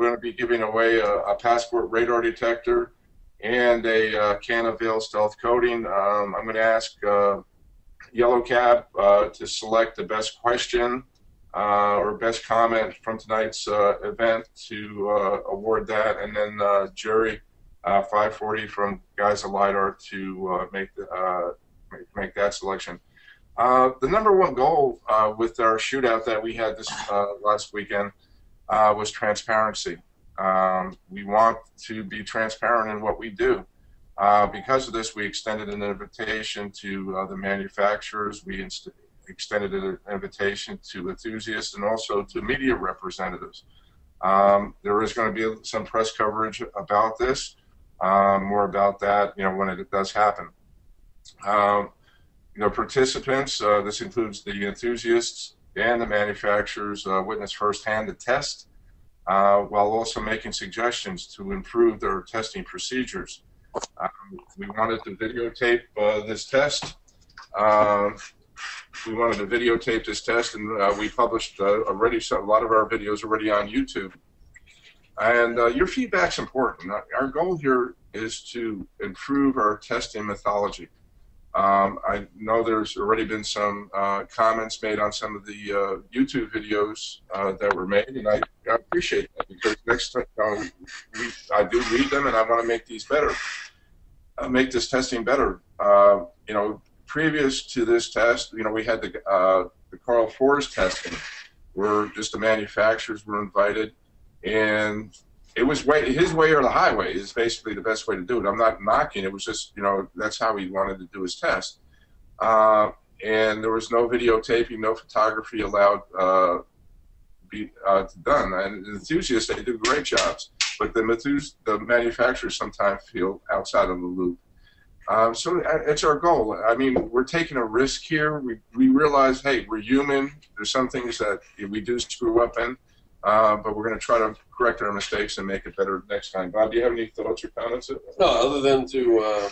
going to be giving away a passport radar detector and a can of Veil stealth coating. I'm going to ask Yellow Cab to select the best question or best comment from tonight's event to award that, and then Jerry 540 from Guys of LiDAR to make that selection. The number one goal with our shootout that we had this last weekend was transparency. We want to be transparent in what we do. Because of this, we extended an invitation to the manufacturers. We extended an invitation to enthusiasts and also to media representatives. There is going to be some press coverage about this. More about that, when it does happen. Participants, this includes the enthusiasts and the manufacturers, witness firsthand the test, while also making suggestions to improve their testing procedures. We wanted to videotape this test. And we published already a lot of our videos already on YouTube. And your feedback's important. Our goal here is to improve our testing methodology. I know there's already been some comments made on some of the YouTube videos that were made, and I appreciate that, because next time I do read them, and I want to make these better, make this testing better. Previous to this test, we had the Carl Force testing, where just the manufacturers were invited, and it was his way or the highway is basically the best way to do it. I'm not knocking. It was just, that's how he wanted to do his test. And there was no videotaping, no photography allowed done. And the enthusiasts, they do great jobs. But the manufacturers sometimes feel outside of the loop. So it's our goal. I mean, we're taking a risk here. We realize, hey, we're human. There's some things that we do screw up in. But we're going to try to correct our mistakes and make it better next time. Bob, do you have any thoughts or comments? No, other than to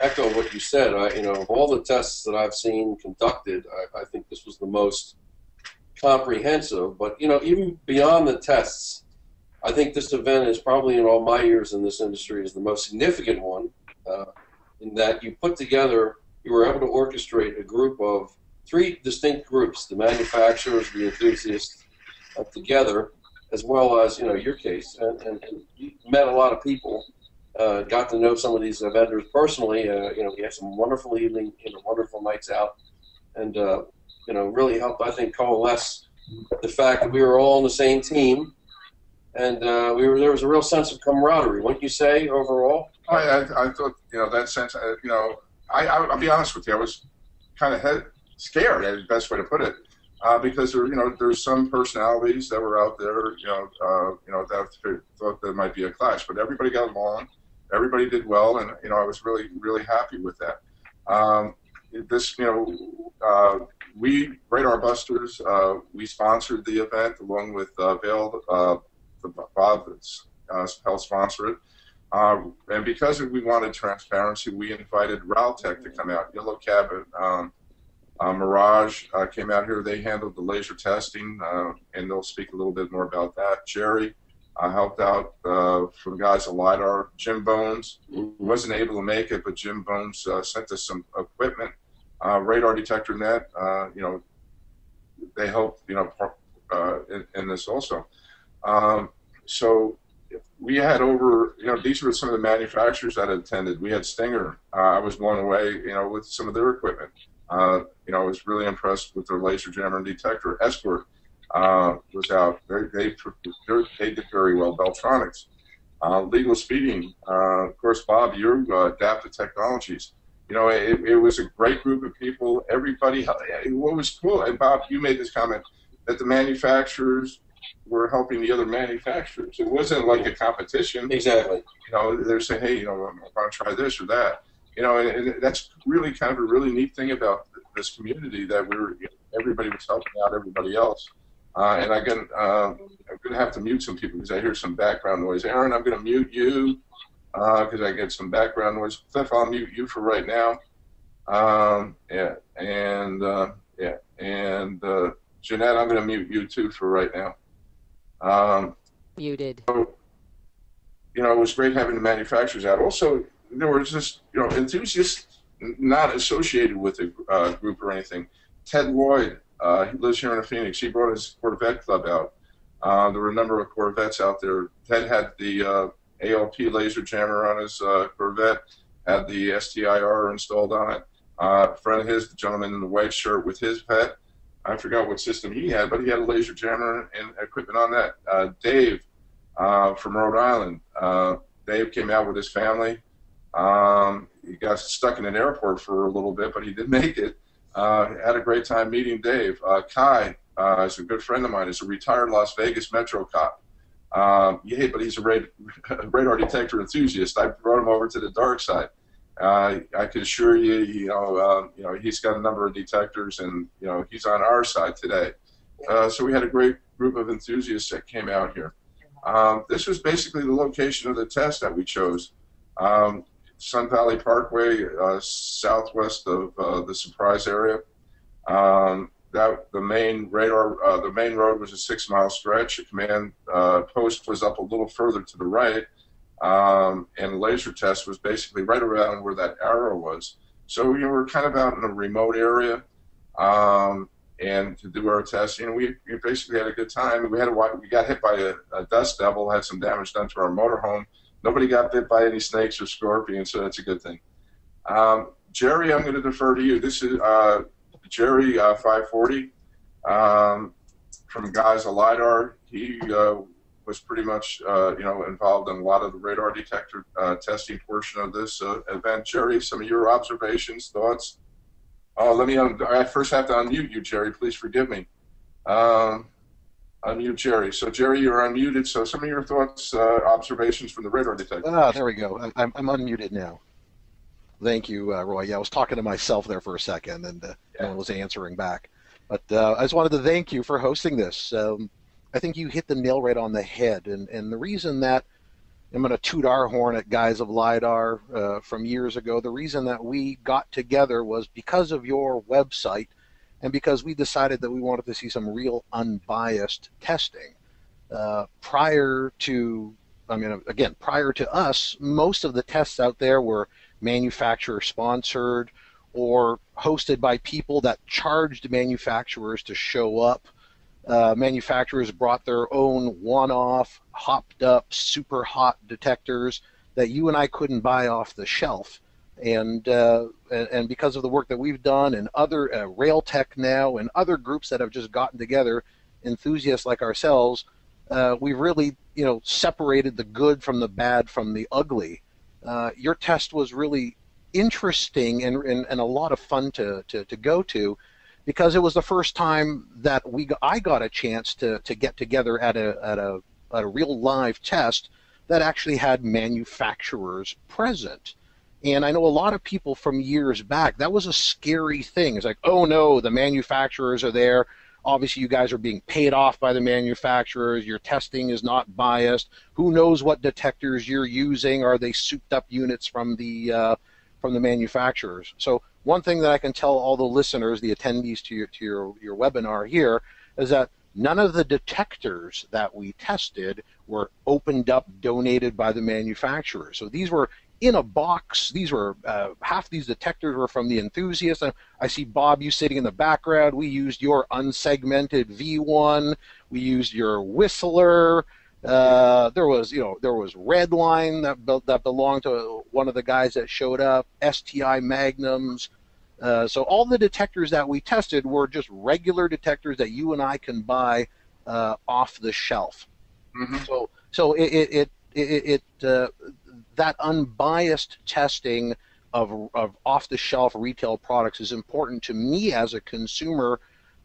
echo what you said. Of all the tests that I've seen conducted, I think this was the most comprehensive. But even beyond the tests, I think this event is probably, in all my years in this industry, is the most significant one. In that you were able to orchestrate a group of 3 distinct groups: the manufacturers, the enthusiasts, together, as well as your case, and you met a lot of people, got to know some of these vendors personally. We had some wonderful evenings, wonderful nights out, and really helped, I think, coalesce the fact that we were all on the same team, and there was a real sense of camaraderie. Wouldn't you say overall? I thought that sense. I'll be honest with you, I was kind of scared. That's the best way to put it. Because there's some personalities that were out there, that thought there might be a clash, but everybody got along, everybody did well, and I was really, really happy with that. We Radar Busters, we sponsored the event along with Vail, Bob helped sponsor it, and because we wanted transparency, we invited Raltech to come out. Yellow Cab. Mirage came out here. They handled the laser testing, and they'll speak a little bit more about that. Jerry helped out from Guys of LiDAR. Jim Bones, who wasn't able to make it, but Jim Bones sent us some equipment. Radar Detector Net, they helped, in this also. So we had over, these were some of the manufacturers that attended. We had Stinger. I was blown away, with some of their equipment. I was really impressed with their laser jammer and detector. Escort was out. They did very well. Beltronics. Legal Speeding. Of course, Bob, your Adaptive Technologies. It was a great group of people. Everybody, what was cool, and Bob, you made this comment, that the manufacturers were helping the other manufacturers. It wasn't like a competition. Exactly. They're saying, hey, I'm going to try this or that. And that's really kind of a really neat thing about this community, that everybody was helping out everybody else. And I'm going to have to mute some people because I hear some background noise. Aaron, I'm going to mute you because I get some background noise. Cliff, I'll mute you for right now. Jeanette, I'm going to mute you too for right now. Muted. It was great having the manufacturers out. Also, there was just, enthusiasts not associated with the group or anything. Ted Lloyd, he lives here in Phoenix. He brought his Corvette club out. There were a number of Corvettes out there. Ted had the ALP laser jammer on his Corvette, had the STIR installed on it. A friend of his, the gentleman in the white shirt with his pet, I forgot what system he had, but he had a laser jammer and equipment on that. Dave from Rhode Island. Dave came out with his family. He got stuck in an airport for a little bit, but he did make it. Had a great time meeting Dave. Kai is a good friend of mine. He's a retired Las Vegas Metro cop. Yeah, but he's a radar detector enthusiast. I brought him over to the dark side. I can assure you, he's got a number of detectors, and he's on our side today. So we had a great group of enthusiasts that came out here. This was basically the location of the test that we chose. Sun Valley Parkway, southwest of the Surprise area. The main road was a 6-mile stretch. The command post was up a little further to the right. And the laser test was basically right around where that arrow was. So we're kind of out in a remote area, and to do our testing, we basically had a good time. We got hit by a dust devil, had some damage done to our motorhome. Nobody got bit by any snakes or scorpions, so that's a good thing. Jerry, I'm going to defer to you. This is Jerry 540 from Guys of LiDAR. He was pretty much, involved in a lot of the radar detector testing portion of this event. Jerry, some of your observations, thoughts? I first have to unmute you, Jerry. Please forgive me. Unmute Jerry. So, Jerry, you're unmuted. So, some of your thoughts, observations from the radar detector. There we go. I'm unmuted now. Thank you, Roy. Yeah, I was talking to myself there for a second, and no one was answering back. But I just wanted to thank you for hosting this. I think you hit the nail right on the head, and the reason that I'm going to toot our horn at Guys of LiDAR from years ago, the reason that we got together was because of your website, and because we decided that we wanted to see some real unbiased testing. Prior to us, most of the tests out there were manufacturer sponsored or hosted by people that charged manufacturers to show up. Manufacturers brought their own one-off, hopped-up, super hot detectors that you and I couldn't buy off the shelf. And because of the work that we've done, and other Railtech now, and other groups that have just gotten together, enthusiasts like ourselves, we've really separated the good from the bad from the ugly. Your test was really interesting and a lot of fun to go to, because it was the first time that I got a chance to get together at a real live test that actually had manufacturers present. And I know a lot of people from years back, that was a scary thing. It's like, oh no, the manufacturers are there. Obviously, you guys are being paid off by the manufacturers. Your testing is not biased. Who knows what detectors you're using? Are they souped-up units from the manufacturers? So one thing that I can tell all the listeners, the attendees to your webinar here, is that none of the detectors that we tested were opened up, donated by the manufacturers. So these were in a box. These were half these detectors were from the enthusiasts. I see Bob, you sitting in the background. We used your unsegmented V1. We used your Whistler. There was Redline that belonged to one of the guys that showed up. STI Magnums. So all the detectors that we tested were just regular detectors that you and I can buy off the shelf. Mm-hmm. So that unbiased testing of off-the-shelf retail products is important to me as a consumer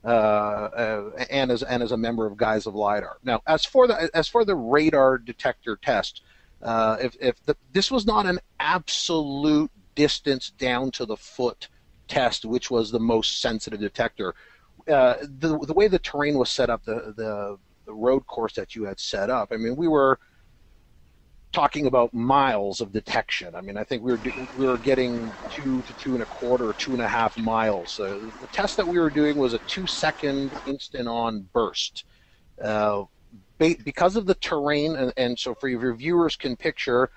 and as a member of Guys of LiDAR. Now, as for the radar detector test, this was not an absolute distance down to the foot test, which was the most sensitive detector. The way the terrain was set up, the road course that you had set up, I mean, we were talking about miles of detection. I mean, I think we were getting 2 to 2.25 or 2.5 miles. The test that we were doing was a 2-second instant-on burst. because of the terrain, and so for your viewers can picture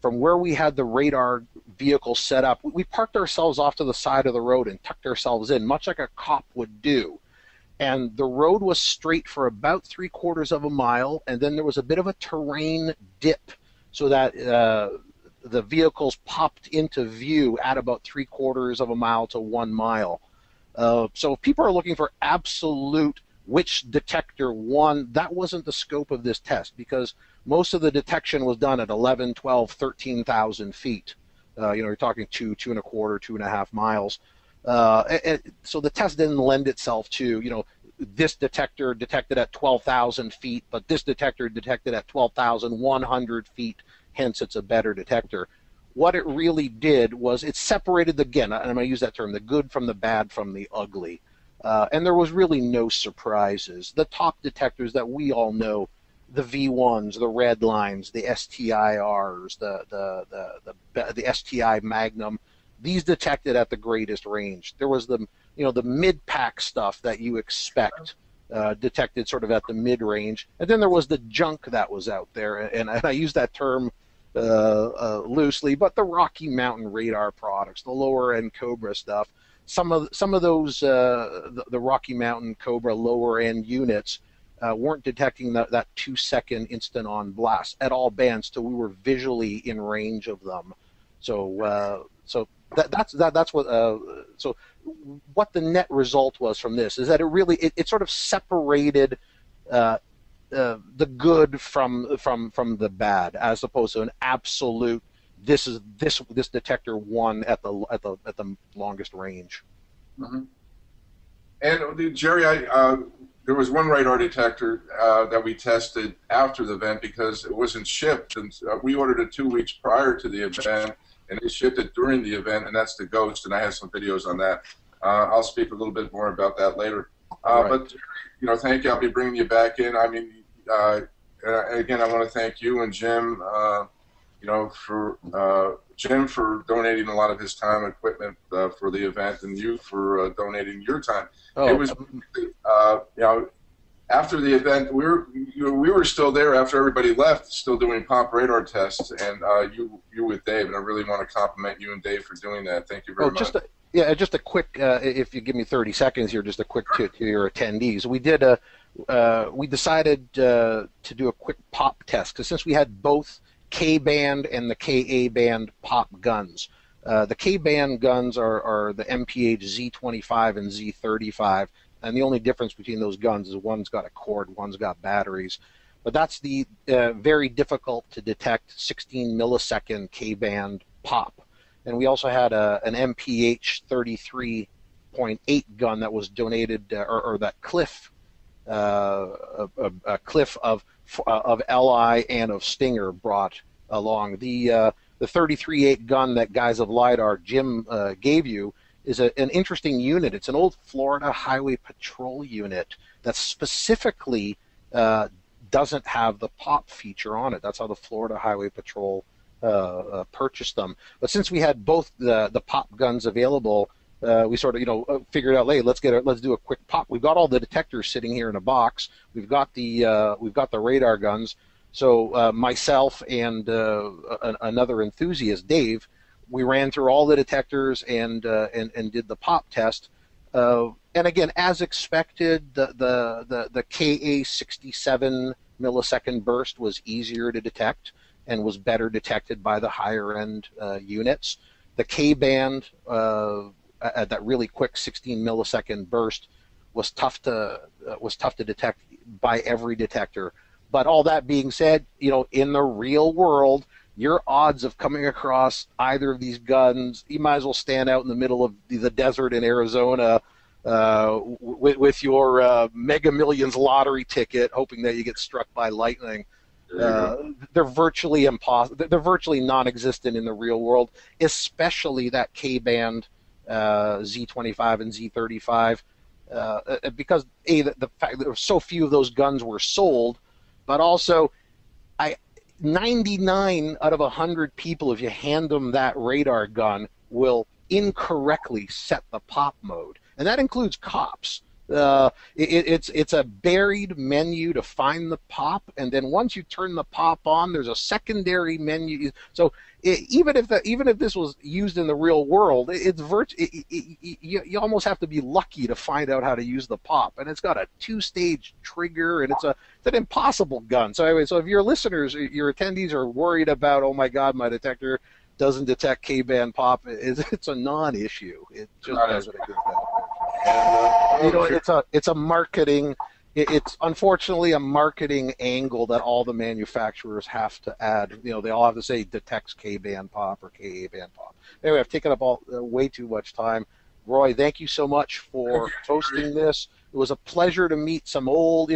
from where we had the radar vehicle set up, we parked ourselves off to the side of the road and tucked ourselves in, much like a cop would do. And the road was straight for about 3/4 of a mile, and then there was a bit of a terrain dip so that the vehicles popped into view at about 3/4 of a mile to 1 mile. So if people are looking for absolute which detector won, that wasn't the scope of this test, because most of the detection was done at 11, 12, 13,000 feet. You're talking 2.25, 2.5 miles. So the test didn't lend itself to, this detector detected at 12,000 feet, but this detector detected at 12,100 feet, hence it's a better detector. What it really did was it separated, again, and I'm going to use that term, the good from the bad from the ugly. And there was really no surprises. The top detectors that we all know, the V1s, the red lines, the STIRs, the STI Magnum, these detected at the greatest range. There was the mid-pack stuff that you expect, detected sort of at the mid-range. And then there was the junk that was out there, and I use that term loosely, but the Rocky Mountain radar products, the lower-end Cobra stuff, some of those the Rocky Mountain Cobra lower-end units weren't detecting that 2-second instant-on blast at all bands till we were visually in range of them. So that's what. So what the net result was from this is that it sort of separated the good from the bad, as opposed to an absolute. This detector won at the longest range. Mm-hmm. And Jerry, there was one radar detector that we tested after the event because it wasn't shipped, and we ordered it 2 weeks prior to the event, and they shipped it during the event, and that's the Ghost, and I have some videos on that. I'll speak a little bit more about that later. Right. But thank you. I'll be bringing you back in. I mean, again, I want to thank you and Jim. For Jim for donating a lot of his time and equipment for the event, and you for donating your time. Oh. It was, after the event, we were still there after everybody left, still doing pop radar tests, and you with Dave, and I really want to compliment you and Dave for doing that. Thank you very much. Just a quick, if you give me 30 seconds here, just a quick to your attendees. We decided to do a quick pop test, because since we had both K-band and the KA band pop guns. The K-band guns are the MPH Z25 and Z35, and the only difference between those guns is one's got a cord, one's got batteries. But that's the very difficult to detect 16 millisecond K-band pop. And we also had an MPH 33.8 gun that was donated, or that Cliff, a Cliff of LI and of Stinger brought along. The 33.8 gun that Guys of LiDAR, Jim, gave you is an interesting unit. It's an old Florida Highway Patrol unit that specifically doesn't have the pop feature on it. That's how the Florida Highway Patrol purchased them. But since we had both the pop guns available, we sort of figured out, hey, let's do a quick pop. We've got all the detectors sitting here in a box. We've got the radar guns. So myself and another enthusiast, Dave, we ran through all the detectors and did the pop test. And again, as expected, the KA 67 millisecond burst was easier to detect and was better detected by the higher end units. The K band at that really quick 16 millisecond burst was tough to detect by every detector. But all that being said, in the real world, your odds of coming across either of these guns, you might as well stand out in the middle of the desert in Arizona with your Mega Millions lottery ticket, hoping that you get struck by lightning. They're virtually impossible. They're virtually non-existent in the real world, especially that K-band Z25 and Z35, because the fact that there were so few of those guns were sold, but also 99 out of 100 people, if you hand them that radar gun, will incorrectly set the pop mode, and that includes cops. It's a buried menu to find the pop, and then once you turn the pop on, there's a secondary menu. So even if this was used in the real world, you almost have to be lucky to find out how to use the pop, and it's got a 2-stage trigger, and it's an impossible gun. So anyway, so if your listeners, your attendees are worried about, oh my God, my detector doesn't detect K-band pop, it's a non-issue. It just doesn't exist. It's a marketing. It's unfortunately a marketing angle that all the manufacturers have to add. They all have to say detects K-band pop or Ka-band pop. Anyway, I've taken up way too much time. Roy, thank you so much for hosting this. It was a pleasure to meet some old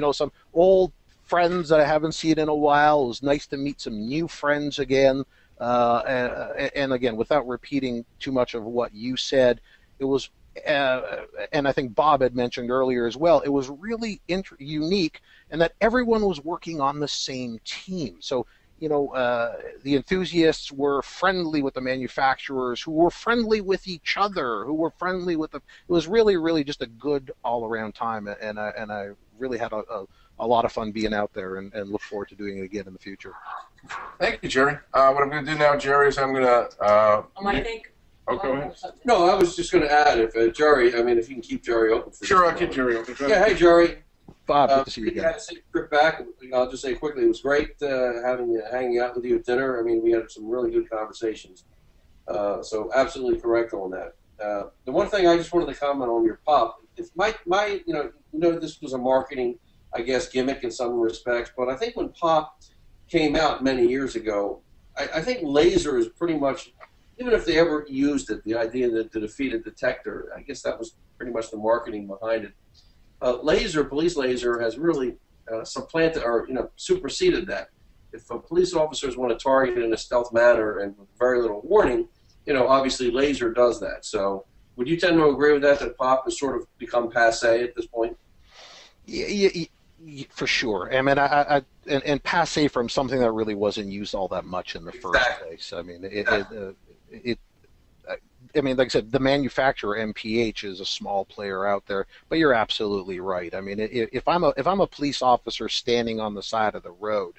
friends that I haven't seen in a while. It was nice to meet some new friends again. And again, without repeating too much of what you said, it was. And I think Bob had mentioned earlier as well, it was really unique in that everyone was working on the same team. So, the enthusiasts were friendly with the manufacturers, who were friendly with each other, who were friendly with it was really, really just a good all-around time, and I really had a lot of fun being out there, and look forward to doing it again in the future. Thank you, Jerry. What I'm going to do now, Jerry, is I'm going to... I think... Oh, go ahead. No, I was just going to add, if Jerry, if you can keep Jerry open for Sure, I'll keep Jerry open. Yeah, hey, Jerry. Bob, good to see you again. We had a safe trip back. I'll just say quickly, it was great hanging out with you at dinner. We had some really good conversations. So absolutely correct on that. The one thing I just wanted to comment on your pop, it's this was a marketing, I guess, gimmick in some respects, but I think when pop came out many years ago, I think laser is pretty much, even if they ever used it, the idea that to defeat a detector, I guess that was pretty much the marketing behind it. Police laser has really supplanted or superseded that. If police officers want to target in a stealth manner and with very little warning, obviously laser does that. So would you tend to agree with that pop has sort of become passé at this point? Yeah, for sure. And passé from something that really wasn't used all that much in the first place. Like I said, the manufacturer MPH is a small player out there, but you're absolutely right. If I'm a police officer standing on the side of the road,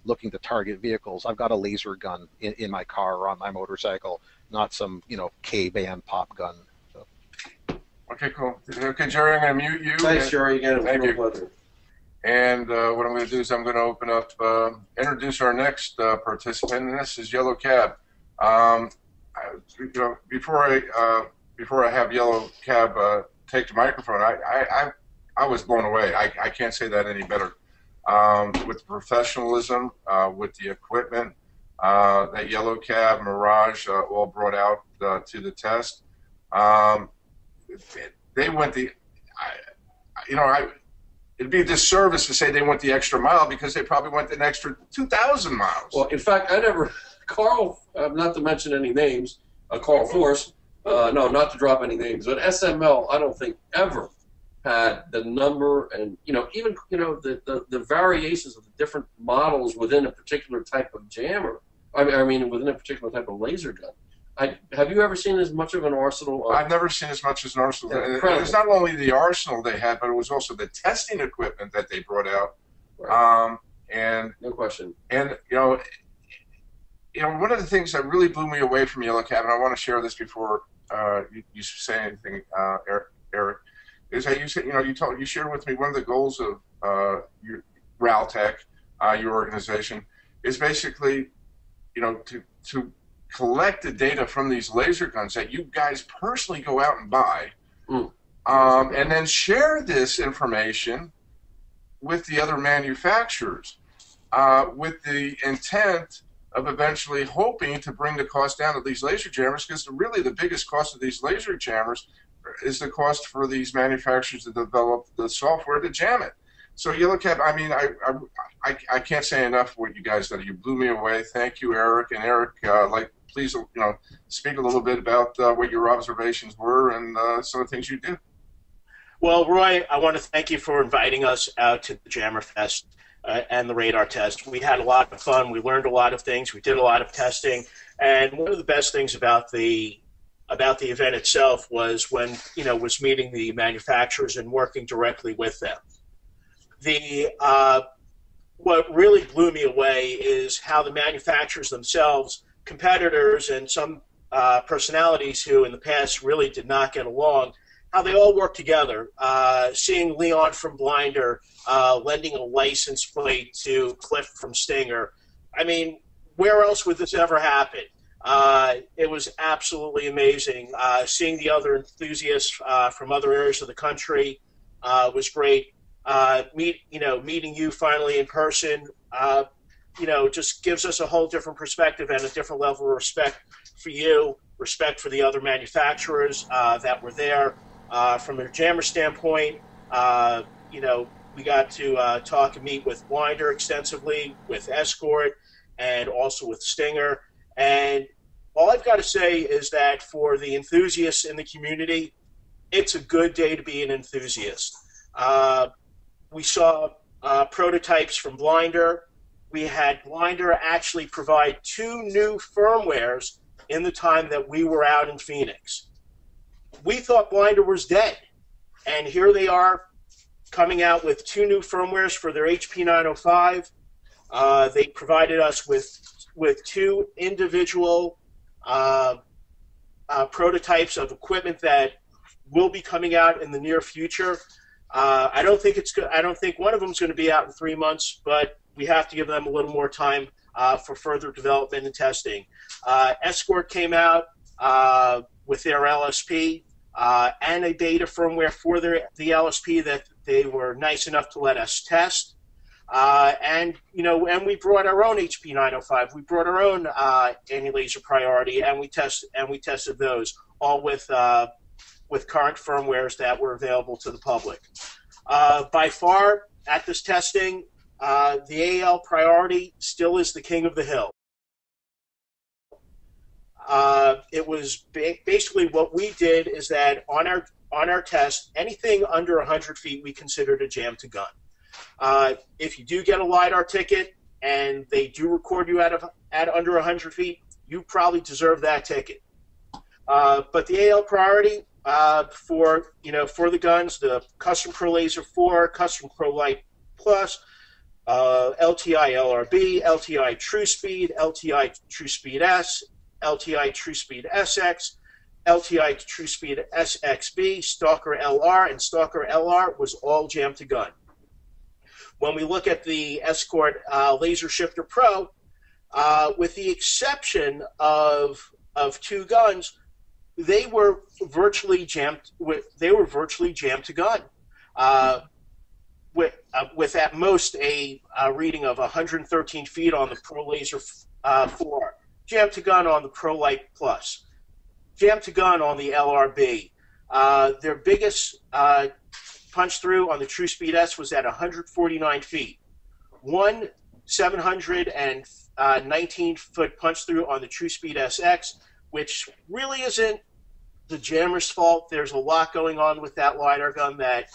looking to target vehicles, I've got a laser gun in my car or on my motorcycle, not some K-band pop gun. So. Okay, cool. Okay, Jerry, I'm going to mute you. Thanks, Jerry. Again, thank you. Pleasure. And what I'm going to do is I'm going to open up, introduce our next participant, and this is Yellow Cab. Before I have Yellow Cab take the microphone, I was blown away. I can't say that any better. With the professionalism, with the equipment that Yellow Cab, Mirage all brought out to the test. They went it'd be a disservice to say they went the extra mile because they probably went an extra 2,000 miles. Well, in fact, Carl, not to mention any names, Carl Force, no, not to drop any names, but SML, I don't think ever had the number and, even, the variations of the different models within a particular type of jammer. Within a particular type of laser gun. Have you ever seen as much of an arsenal? I've never seen as much as an arsenal. It was not only the arsenal they had, but it was also the testing equipment that they brought out. Right. And no question. And one of the things that really blew me away from Yellow Cab, and I want to share this before you say anything, Eric, is that you shared with me one of the goals of your RALTech, your organization, is basically to collect the data from these laser guns that you guys personally go out and buy, and then share this information with the other manufacturers with the intent of eventually hoping to bring the cost down of these laser jammers, because really the biggest cost of these laser jammers is the cost for these manufacturers to develop the software to jam it. So Yellow Cab, I can't say enough what you guys did. You blew me away. Thank you, Eric. And Eric, please, speak a little bit about what your observations were and some of the things you did. Well, Roy, I want to thank you for inviting us out to the Jammer Fest and the radar test. We had a lot of fun. We learned a lot of things. We did a lot of testing. And one of the best things about the about the event itself was when, was meeting the manufacturers and working directly with them. What really blew me away is how the manufacturers themselves, competitors, and some personalities who in the past really did not get along, how they all work together. Seeing Leon from Blinder lending a license plate to Cliff from Stinger. I mean, where else would this ever happen? It was absolutely amazing. Seeing the other enthusiasts from other areas of the country was great. Meeting you finally in person, just gives us a whole different perspective and a different level of respect for you, respect for the other manufacturers that were there. From a jammer standpoint, we got to talk and meet with Blinder extensively, with Escort, and also with Stinger. And all I've got to say is that for the enthusiasts in the community, it's a good day to be an enthusiast. We saw prototypes from Blinder. We had Blinder actually provide 2 new firmwares in the time that we were out in Phoenix. We thought Blinder was dead, and here they are coming out with 2 new firmwares for their HP 905. They provided us with 2 individual prototypes of equipment that will be coming out in the near future. I don't think one of them is going to be out in 3 months, but we have to give them a little more time for further development and testing. Escort came out with their LSP and a beta firmware for the LSP that they were nice enough to let us test. And we brought our own HP 905. We brought our own anti-laser priority, and we tested those all with current firmwares that were available to the public. By far, at this testing, the AL priority still is the king of the hill. It was basically what we did is that on our test, anything under 100 feet we considered a jam to gun. If you do get a LiDAR ticket and they do record you at under 100 feet, you probably deserve that ticket. But the AL priority for the guns, the Custom Pro Laser 4, Custom Pro Light Plus, LTI LRB, LTI True Speed, LTI True Speed S, LTI True Speed SX, LTI True Speed SXB, Stalker LR, and Stalker LR was all jam to gun. When we look at the Escort Laser Shifter Pro, with the exception of 2 guns, they were virtually jammed to gun, with at most a reading of 113 feet on the Pro Laser 4, jammed to gun on the Pro Light Plus, jammed to gun on the LRB. Their biggest punch through on the True Speed S was at 149 feet. One 719-foot punch through on the True Speed SX, which really isn't the jammer's fault. There's a lot going on with that LiDAR gun that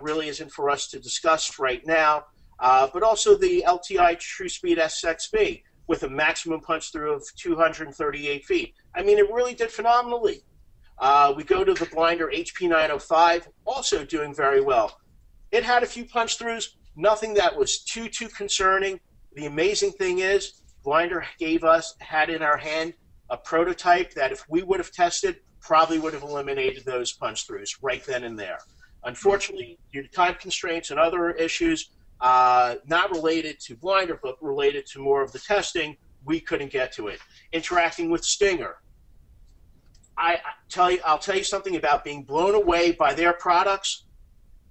really isn't for us to discuss right now. But also the LTI True Speed SXB with a maximum punch through of 238 feet. I mean, it really did phenomenally. We go to the Blinder HP 905, also doing very well. It had a few punch throughs, nothing that was too concerning. The amazing thing is, Blinder had in our hand a prototype that if we would have tested, probably would have eliminated those punch throughs right then and there. Unfortunately, due to time constraints and other issues, not related to Blinder, but related to more of the testing, we couldn't get to it. Interacting with Stinger. I'll tell you something about being blown away by their products.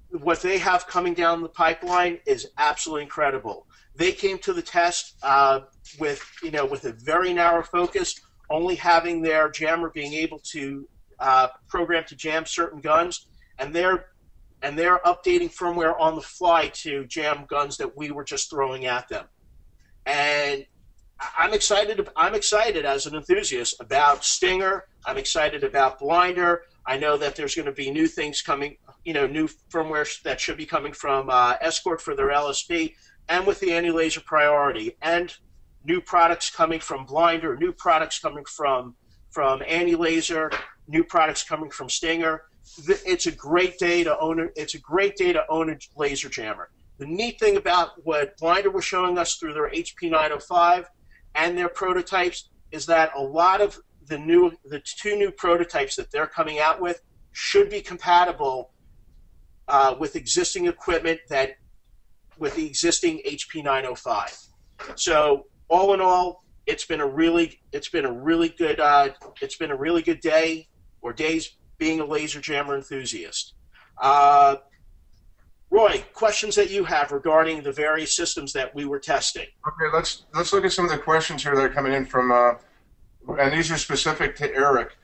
What they have coming down the pipeline is absolutely incredible. They came to the test with a very narrow focus, only having their jammer being able to program to jam certain guns, and they're updating firmware on the fly to jam guns that we were just throwing at them. And I'm excited as an enthusiast about Stinger. I'm excited about Blinder. I know that there's going to be new things coming, new firmware that should be coming from Escort for their LSP, and with the anti-laser priority, and new products coming from Blinder, new products coming from anti-laser, new products coming from Stinger. It's a great day to own it. It's a great day to own a laser jammer. The neat thing about what Blinder was showing us through their HP 905 and their prototypes is that a lot of the two new prototypes that they're coming out with should be compatible with existing equipment with the existing HP 905. So all in all, it's been a really good day or days being a laser jammer enthusiast. Roy, questions that you have regarding the various systems that we were testing? Okay, let's look at some of the questions here that are coming in from, and these are specific to Eric.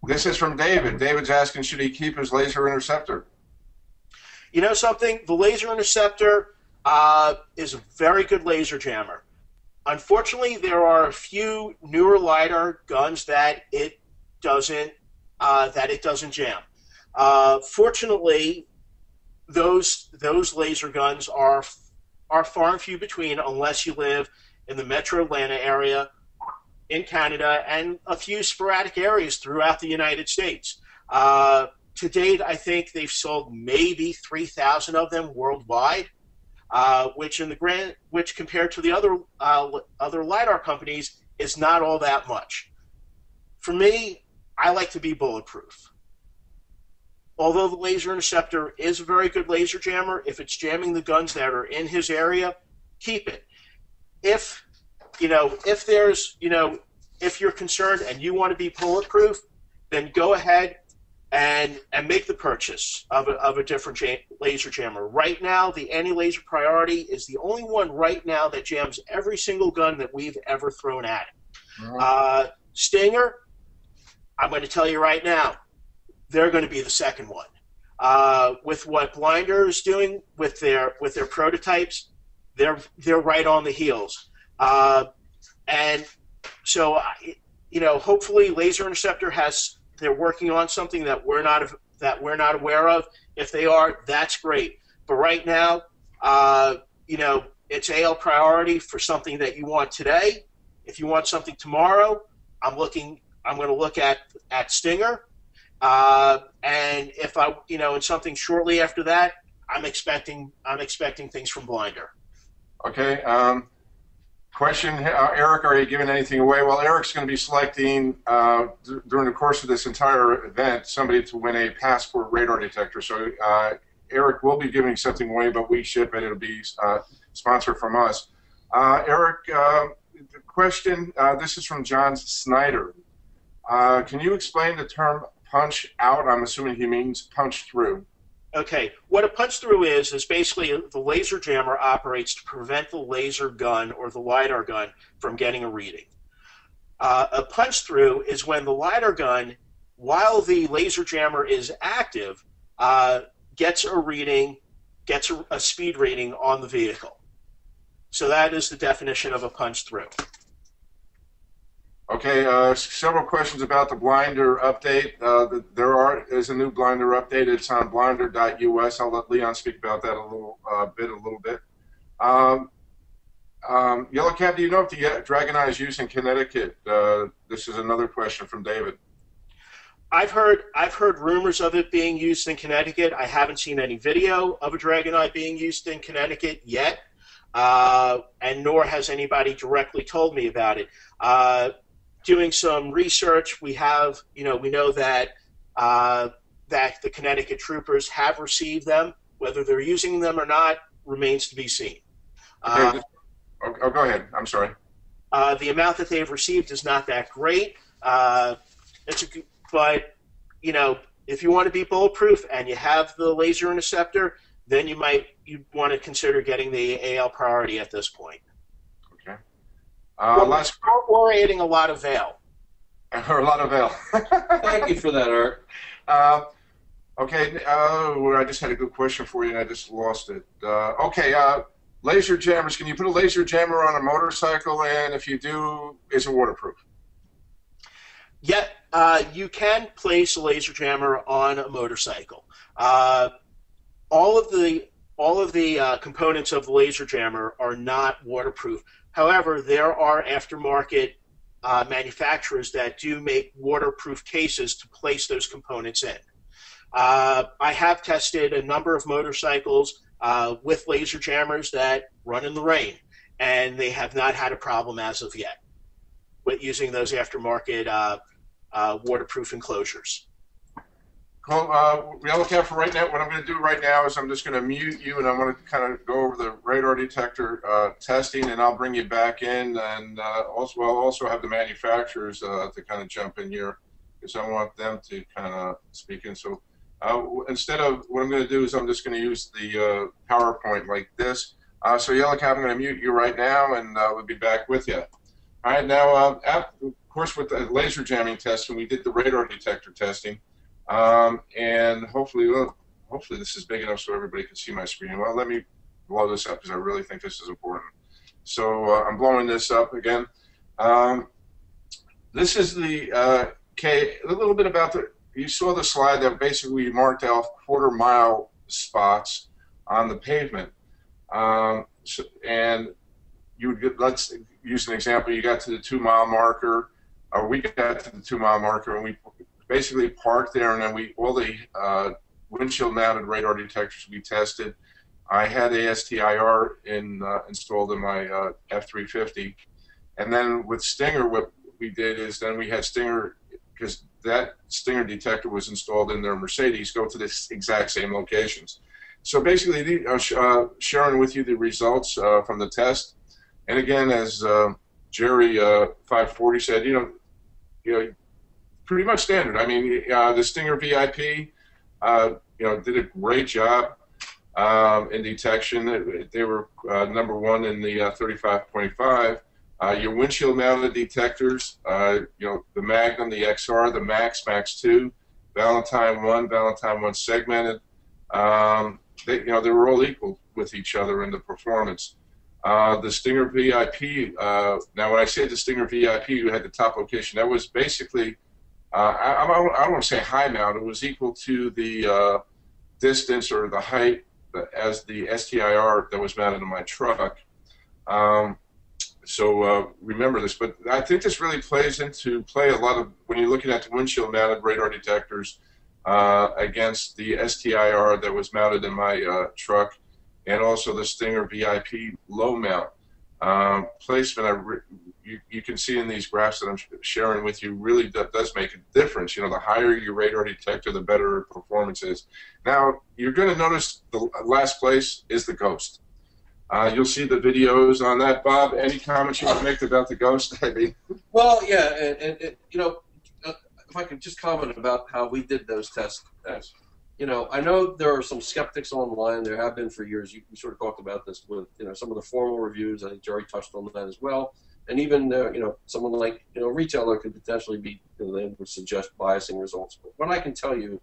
This is from David. David's asking, should he keep his laser interceptor? You know something? The laser interceptor is a very good laser jammer. Unfortunately, there are a few newer LiDAR guns that it doesn't jam. Fortunately, those laser guns are far and few between unless you live in the Metro Atlanta area, in Canada, and a few sporadic areas throughout the United States. To date, I think they've sold maybe 3,000 of them worldwide, which compared to the other LiDAR companies is not all that much. For me, I like to be bulletproof. Although the laser interceptor is a very good laser jammer, if it's jamming the guns that are in his area, keep it. If you're concerned and you want to be bulletproof, then go ahead and make the purchase of a different laser jammer. Right now, the anti-laser priority is the only one right now that jams every single gun that we've ever thrown at it. Stinger, I'm going to tell you right now, they're going to be the second one. With what Blinder is doing with their prototypes, they're right on the heels. And so, hopefully, Laser Interceptor they're working on something that we're not aware of. If they are, that's great. But right now, it's AL priority for something that you want today. If you want something tomorrow, I'm going to look at Stinger. And if and something shortly after that, I'm expecting things from Blinder. Okay. Question, Eric, are you giving anything away? Well, Eric's going to be selecting, during the course of this entire event, somebody to win a Passport radar detector. So Eric will be giving something away, but we ship it. It'll be sponsored from us. Eric, the question, this is from John Snyder. Can you explain the term punch out? I'm assuming he means punch through. Okay, what a punch through is basically the laser jammer operates to prevent the laser gun or the LiDAR gun from getting a reading. A punch through is when the LiDAR gun, while the laser jammer is active, gets a reading, gets a speed reading on the vehicle. So that is the definition of a punch through. Okay, several questions about the Blinder update. There is a new Blinder update. It's on blinder.us. I'll let Leon speak about that a little bit. Yellow Cab, do you know if the Dragon Eye is used in Connecticut? This is another question from David. I've heard rumors of it being used in Connecticut. I haven't seen any video of a Dragon Eye being used in Connecticut yet, and nor has anybody directly told me about it. Doing some research, we know that that the Connecticut troopers have received them. Whether they're using them or not remains to be seen. Okay, go ahead. I'm sorry. The amount that they've received is not that great. But if you want to be bulletproof and you have the laser interceptor, then you want to consider getting the AL priority at this point. Okay. Or adding a lot of veil. Or a lot of veil. Thank you for that, Art. Okay, I just had a good question for you and I just lost it. Okay, laser jammers. Can you put a laser jammer on a motorcycle? And if you do, is it waterproof? Yeah, you can place a laser jammer on a motorcycle. All of the components of the laser jammer are not waterproof. However, there are aftermarket manufacturers that do make waterproof cases to place those components in. I have tested a number of motorcycles with laser jammers that run in the rain, and they have not had a problem as of yet with using those aftermarket waterproof enclosures. Cool. Yellow Cab, for right now, what I'm going to do right now is I'm just going to mute you, and I'm going to kind of go over the radar detector testing, and I'll bring you back in, and I'll also have the manufacturers to kind of jump in here, because I want them to kind of speak in. So instead of what I'm going to do is I'm just going to use the PowerPoint like this. So Yellow Cab, I'm going to mute you right now, and we'll be back with you. All right, now, of course, with the laser jamming testing, we did the radar detector testing. And hopefully this is big enough so everybody can see my screen. Well, let me blow this up because I really think this is important. So I'm blowing this up again. This is the a little bit about you saw the slide that basically marked out quarter-mile spots on the pavement. And you would get, let's use an example. You got to the 2-mile marker, or we got to the 2-mile marker, and we basically parked there, and then all the windshield-mounted radar detectors we tested. I had a STIR installed in my F-350, and then with Stinger, what we did is then we had Stinger, because that Stinger detector was installed in their Mercedes, go to the exact same locations. So basically, sharing with you the results from the test, and again, as Jerry 540 said, you know. Pretty much standard. I mean, the Stinger VIP, did a great job in detection. They were #1 in the 35.5. Your windshield-mounted detectors, the Magnum, the XR, the Max, Max 2, Valentine 1 segmented. They were all equal with each other in the performance. The Stinger VIP. Now, when I say the Stinger VIP, you had the top location. That was basically. I don't want to say high mount. It was equal to the distance or the height as the STIR that was mounted in my truck. So remember this. But I think this really plays into play a lot of when you're looking at the windshield-mounted radar detectors against the STIR that was mounted in my truck, and also the Stinger VIP low mount placement. You can see in these graphs that I'm sharing with you, really that does make a difference. The higher your radar detector, the better performance is. Now, you're going to notice the last place is the Ghost. You'll see the videos on that. Bob, any comments you want to make about the Ghost? I mean, well, yeah, and if I could just comment about how we did those tests. Yes. I know there are some skeptics online. There have been for years. We sort of talked about this with some of the formal reviews. I think Jerry touched on that as well. And even someone like a retailer could potentially be they would suggest biasing results. But what I can tell you,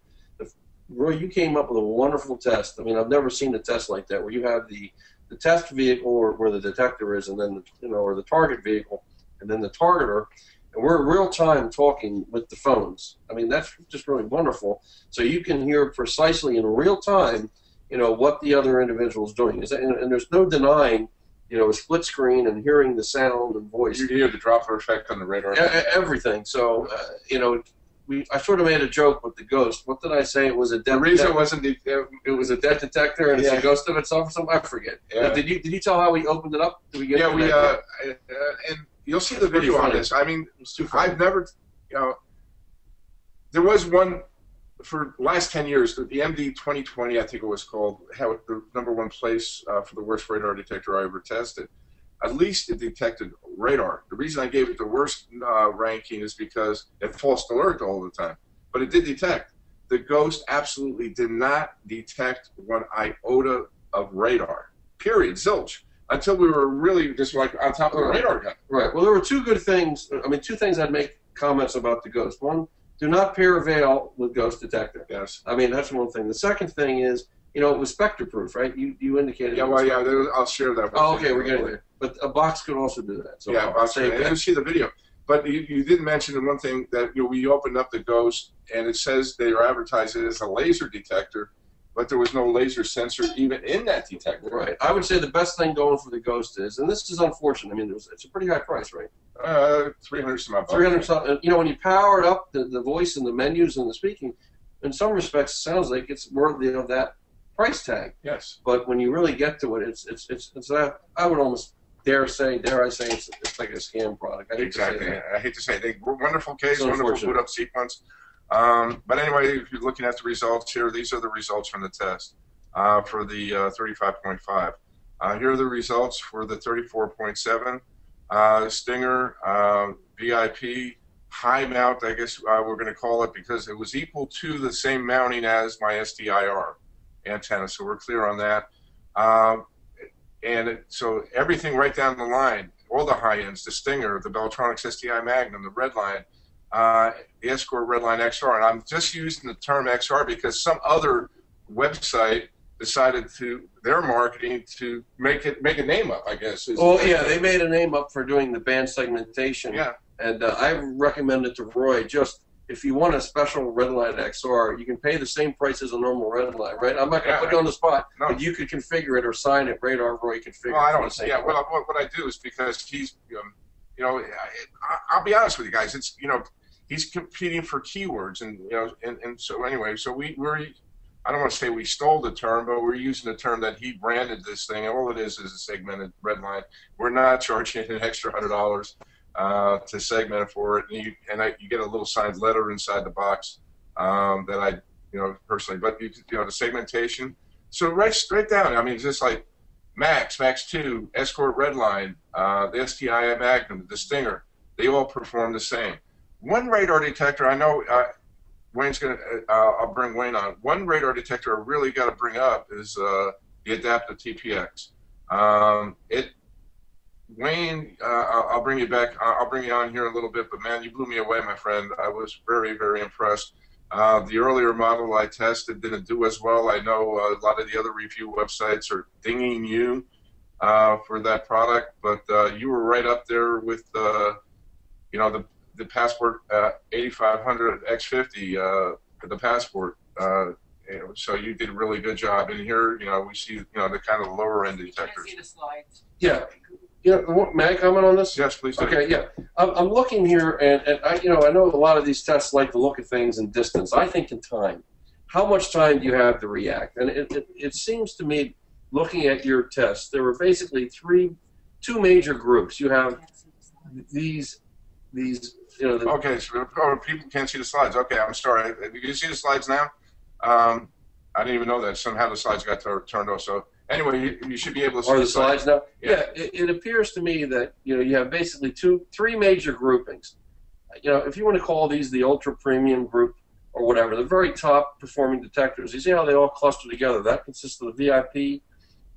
Roy, you came up with a wonderful test. I mean, I've never seen a test like that where you have the test vehicle or where the detector is, and then or the target vehicle, and then the targeter, and we're in real time talking with the phones. I mean, that's just really wonderful. So you can hear precisely in real time, what the other individual is doing. And there's no denying. A split screen and hearing the sound and voice. You hear the dropper effect on the radar. Everything. So, I sort of made a joke with the Ghost. What did I say? It was a death. The reason wasn't it was a death detector and it's a ghost of itself or something. I forget. Yeah. Did you tell how we opened it up? Did we get? Yeah, and you'll see the video on this. I mean, I've never, there was one. For the last 10 years, the MD 2020, I think it was called, had the #1 place for the worst radar detector I ever tested. At least it detected radar. The reason I gave it the worst ranking is because it false alert all the time. But it did detect. The Ghost absolutely did not detect 1 iota of radar. Period. Zilch. Until we were really just like on top of the radar gun. Right. Well, there were two good things. I mean, two things I'd make comments about the Ghost. One, do not pair a veil with Ghost detector. Yes. I mean, that's one thing. The second thing is, it was specter-proof, right? You indicated. Yeah, I'll share that with you. Oh, okay, we're getting there. But a box could also do that. So yeah, I'll say that. You see the video. But you did mention one thing that we opened up the Ghost, and it says they are advertising it as a laser detector. but there was no laser sensor even in that detector. Right. I would say the best thing going for the Ghost is, and this is unfortunate. I mean, it's a pretty high price, right? 300 some odd bucks. 300 something. You know, when you power it up, the voice and the menus and the speaking, in some respects, it sounds like it's worthy of that price tag. Yes. But when you really get to it, it's I would almost dare I say, it's like a scam product. Exactly. I hate to say it. They were wonderful case, So wonderful boot up sequence. But anyway, if you're looking at the results here, these are the results from the test for the 35.5. Here are the results for the 34.7 Stinger VIP high mount, I guess we're going to call it, because it was equal to the same mounting as my SDIR antenna, so we're clear on that. So everything right down the line, all the high ends, the Stinger, the Beltronics SDI Magnum, the Redline, the Escort Redline XR, and I'm just using the term XR because some other website decided to their marketing to make a name up, I guess. Oh yeah, they made a name up for doing the band segmentation. Yeah. And I recommended to Roy, just if you want a special Redline XR, you can pay the same price as a normal Redline, right? I'm not going to put you on the spot, but you could configure it or sign it. Radar Roy configure. Well, I don't. Yeah. What I do is because he's, I'll be honest with you guys. It's he's competing for keywords, and so anyway, so we're. I don't want to say we stole the term, but we're using the term that he branded this thing. All it is a segmented red line. We're not charging an extra $100 to segment it for it, and you get a little signed letter inside the box that I, personally. But the segmentation. So right straight down. I mean, it's just like Max 2, Escort Redline, the STI Magnum, the Stinger. They all perform the same. One radar detector, I know. Wayne's going to, I'll bring Wayne on. One radar detector I really got to bring up is the adaptive TPX. Wayne, I'll bring you back. I'll bring you on here in a little bit, but man, you blew me away, my friend. I was very, very impressed. The earlier model I tested didn't do as well. I know a lot of the other review websites are dinging you for that product, but you were right up there with, the Passport 8500 X50, the Passport. So you did a really good job. And here, we see, the kind of lower end detectors. Can I see the slides? Yeah. May I comment on this? Yes, please do. Okay, yeah. I'm looking here, and I know a lot of these tests like to look at things in distance. I think in time. How much time do you have to react? And it seems to me, looking at your tests, there were basically two major groups. You have these. Okay, so people can't see the slides. Okay, I'm sorry. You see the slides now? I didn't even know that. Somehow the slides got turned off. So anyway, you should be able to see the slides now. Yeah, it appears to me that you have basically three major groupings. If you want to call these the ultra premium group or whatever, the very top performing detectors. You see how they all cluster together. That consists of the VIP,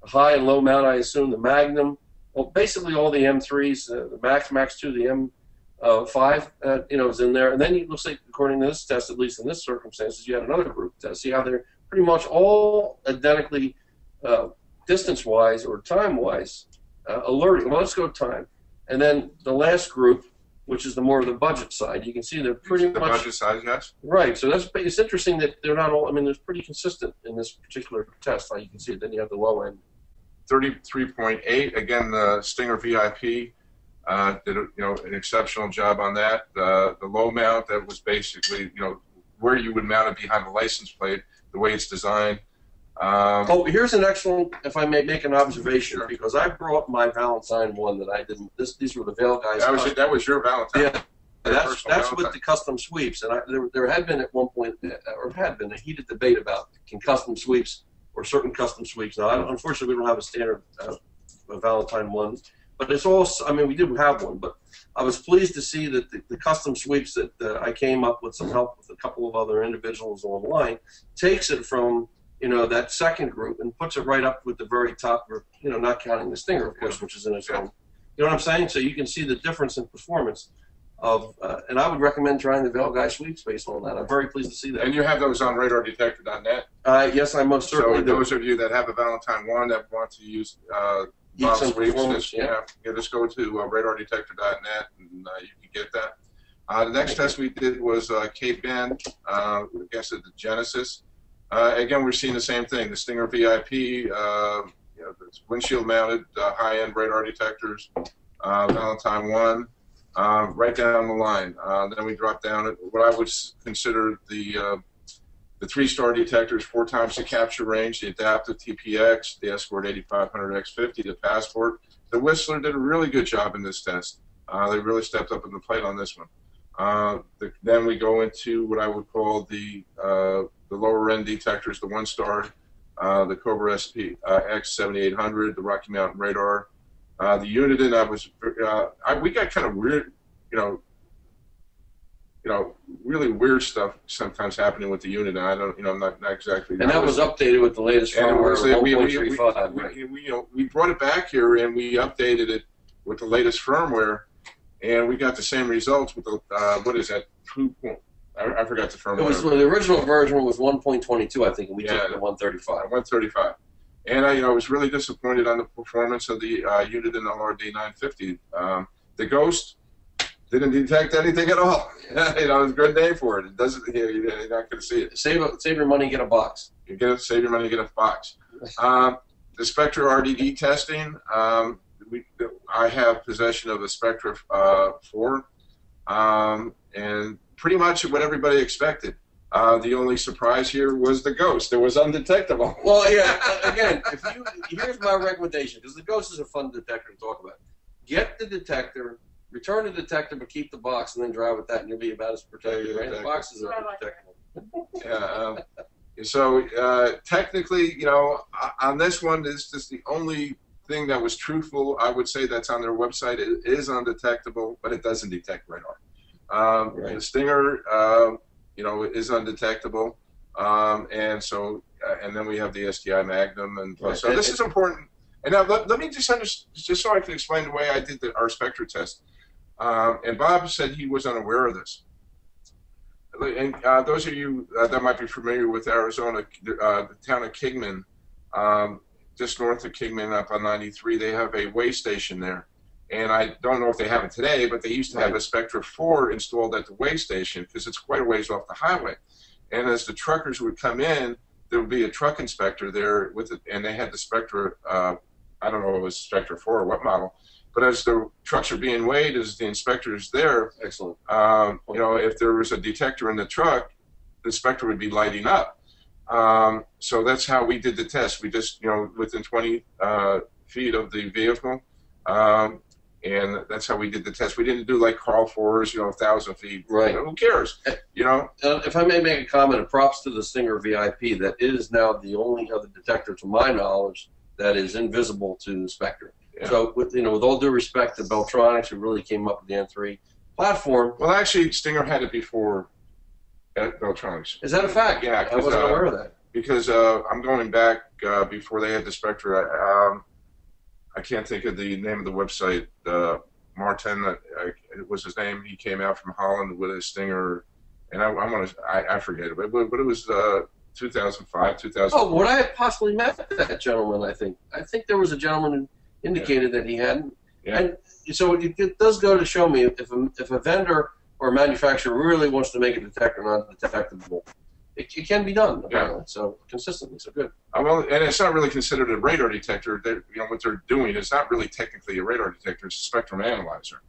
high and low mount. I assume the Magnum. Well, basically all the M3s, the Max 2, the M. 5, is in there, and then it looks like, according to this test, at least in this circumstances, you had another group test. See how they're pretty much all identically, distance-wise or time-wise, alerting. Well, let's go time, and then the last group, which is the more of the budget side. You can see they're pretty much the budget side, yes. Right. So it's interesting that they're not all. I mean, they're pretty consistent in this particular test. You can see it. Then you have the low end. 33.8 again. The Stinger VIP. Did an exceptional job on that. The low mount, that was basically where you would mount it behind the license plate, the way it's designed. Here's an excellent, if I may make an observation, because I brought my Valentine one that I didn't. These were the Veil guys. That was your Valentine. Yeah, that's with the custom sweeps, and there had been at one point, or had been a heated debate about can custom sweeps or certain custom sweeps. Now, unfortunately, we don't have a standard Valentine one. But it's also, we do have one, but I was pleased to see that the custom sweeps that I came up with some help with a couple of other individuals online, takes it from, that second group and puts it right up with the very top group, not counting the Stinger, of course, which is in its own. You know what I'm saying? So you can see the difference in performance of, and I would recommend trying the Veil Guy sweeps based on that. I'm very pleased to see that. And you have those on radardetector.net? Yes, I most certainly do. Those of you that have a Valentine 1 that want to use sweeps, just go to radardetector.net and you can get that. The next test we did was K-band, I guess it's the Genesis. Again, we're seeing the same thing. The Stinger VIP, windshield mounted high-end radar detectors, Valentine 1, right down the line. Then we drop down at what I would consider the 3-star detectors, 4 times the capture range, the adaptive TPX, the Escort 8500 X50, the Passport. The Whistler did a really good job in this test. They really stepped up in the plate on this one. Then we go into what I would call the lower end detectors, the 1-star, the Cobra SP X7800, the Rocky Mountain Radar, the Uniden. We got kind of weird, really weird stuff sometimes happening with the Uniden. I don't, I'm not exactly. And that was updated with the latest firmware 1.35. We brought it back here and we updated it with the latest firmware, and we got the same results with the what is that? I forgot the firmware. It was the original version was 1.22, I think, and we took it to 135. 135. And I was really disappointed on the performance of the Uniden LRD 950. The Ghost didn't detect anything at all. It was a good name for it. It doesn't. You're not going to see it. Save your money, get a box. Save your money, get a box. The Spectra RDD testing. I have possession of a Spectra 4, and pretty much what everybody expected. The only surprise here was the Ghost. It was undetectable. Well, yeah. Again, here's my recommendation, because the Ghost is a fun detector to talk about. Get the detector, return the detector, but keep the box, and then drive with that, and you'll be about as protected. Right? The boxes are undetectable. Yeah. So technically, on this one, this is the only thing that was truthful. I would say that's on their website. It is undetectable, but it doesn't detect radar. Right. The Stinger, is undetectable, and so and then we have the STI Magnum, and right. So this is important. And now let me just so I can explain the way I did our Spectra test. And Bob said he was unaware of this. And those of you that might be familiar with Arizona, the town of Kingman, just north of Kingman up on 93, they have a weigh station there. And I don't know if they have it today, but they used to have a Spectra 4 installed at the weigh station because it's quite a ways off the highway. And as the truckers would come in, there would be a truck inspector there with it, and they had the Spectra, I don't know if it was Spectra 4 or what model, but as the trucks are being weighed, as the inspector is there, excellent. If there was a detector in the truck, the Spectra would be lighting up. So that's how we did the test. We just, within 20 feet of the vehicle, and that's how we did the test. We didn't do like Carl Fours, 1,000 feet. Right. Who cares? If I may make a comment, props to the Stinger VIP. That is now the only other detector, to my knowledge, that is invisible to the Spectre. Yeah. So, with all due respect to Beltronics, who really came up with the N3 platform. Well, actually, Stinger had it before at Beltronics. Is that a fact? Yeah. I wasn't aware of that. Because I'm going back before they had the Spectre. I can't think of the name of the website. Martin, it was his name. He came out from Holland with his Stinger, and I forget it, but it was 2005, 2000. Oh, would I have possibly met that gentleman? I think there was a gentleman who indicated that he hadn't. Yeah. And so it does go to show me if a vendor or a manufacturer really wants to make a detector non-detectable, it can be done, apparently. Yeah. So consistently, so good. Well, and it's not really considered a radar detector. What they're doing is not really technically a radar detector. It's a spectrum analyzer.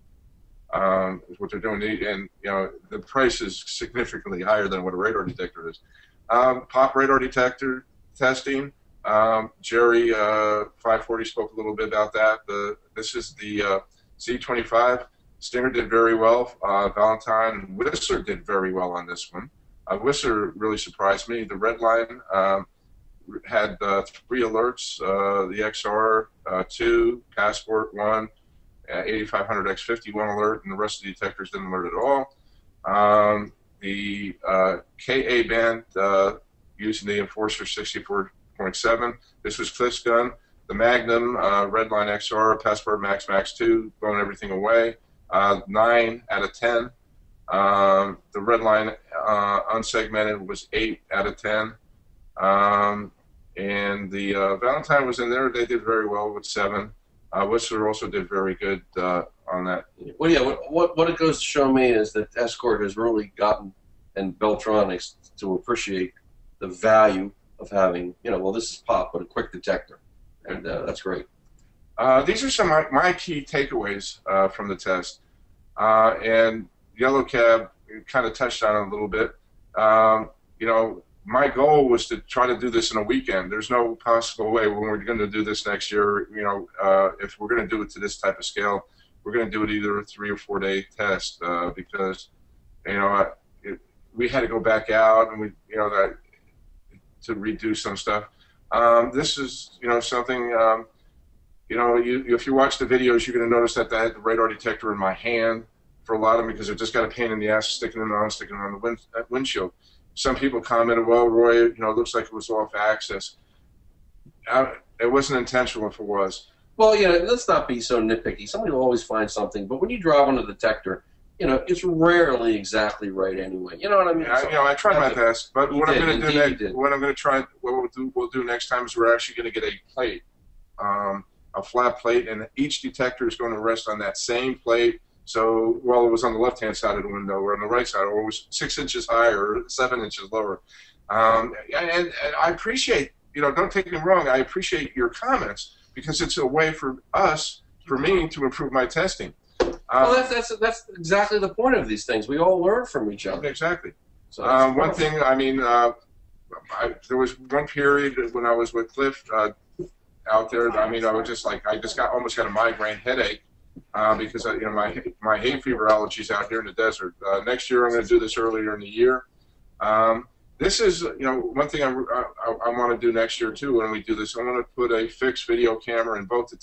Is what they're doing, and the price is significantly higher than what a radar detector is. Pop radar detector testing. Jerry 540 spoke a little bit about that. This is the Z25. Stinger did very well. Valentine and Whistler did very well on this one. Whistler really surprised me. The red line had 3 alerts, the XR 2, Passport 1, 8500 X50 1 alert, and the rest of the detectors didn't alert at all. The KA band using the Enforcer 64.7. This was Cliff's gun. The Magnum, Redline XR, Passport Max 2, blowing everything away. 9 out of 10. The Redline unsegmented was 8 out of 10. And the Valentine was in there. They did very well with 7. Whistler also did very good on that. Well, yeah, what it goes to show me is that Escort has really gotten, and Beltronics, to appreciate the value of having, well, this is pop, but a quick detector, and that's great. These are some of my key takeaways from the test, and Yellow Cab kind of touched on it a little bit. My goal was to try to do this in a weekend. There's no possible way when we're going to do this next year, if we're going to do it to this type of scale, we're going to do it either a 3 or 4 day test because, we had to go back out and to redo some stuff. This is, something, if you watch the videos, you're going to notice that I had the radar detector in my hand for a lot of them because it just got a pain in the ass sticking it on the windshield. Some people commented, well, Roy, it looks like it was off axis. It wasn't intentional if it was. Well, let's not be so nitpicky. Somebody will always find something, but when you drive on a detector, it's rarely exactly right anyway. You know what I mean? I tried my best, but what I'm going to we'll do next time is we're actually going to get a plate, a flat plate, and each detector is going to rest on that same plate. So, it was on the left-hand side of the window or on the right side, or it was 6 inches higher or 7 inches lower. And I appreciate, don't take me wrong, I appreciate your comments because it's a way for me, to improve my testing. Well, that's exactly the point of these things. We all learn from each other. Exactly. So one thing, there was one period when I was with Cliff out there. I was just like, I just almost got a migraine headache because my hay fever allergies out here in the desert. Next year, I'm going to do this earlier in the year. This is, one thing I want to do next year too. When we do this, I want to put a fixed video camera in both the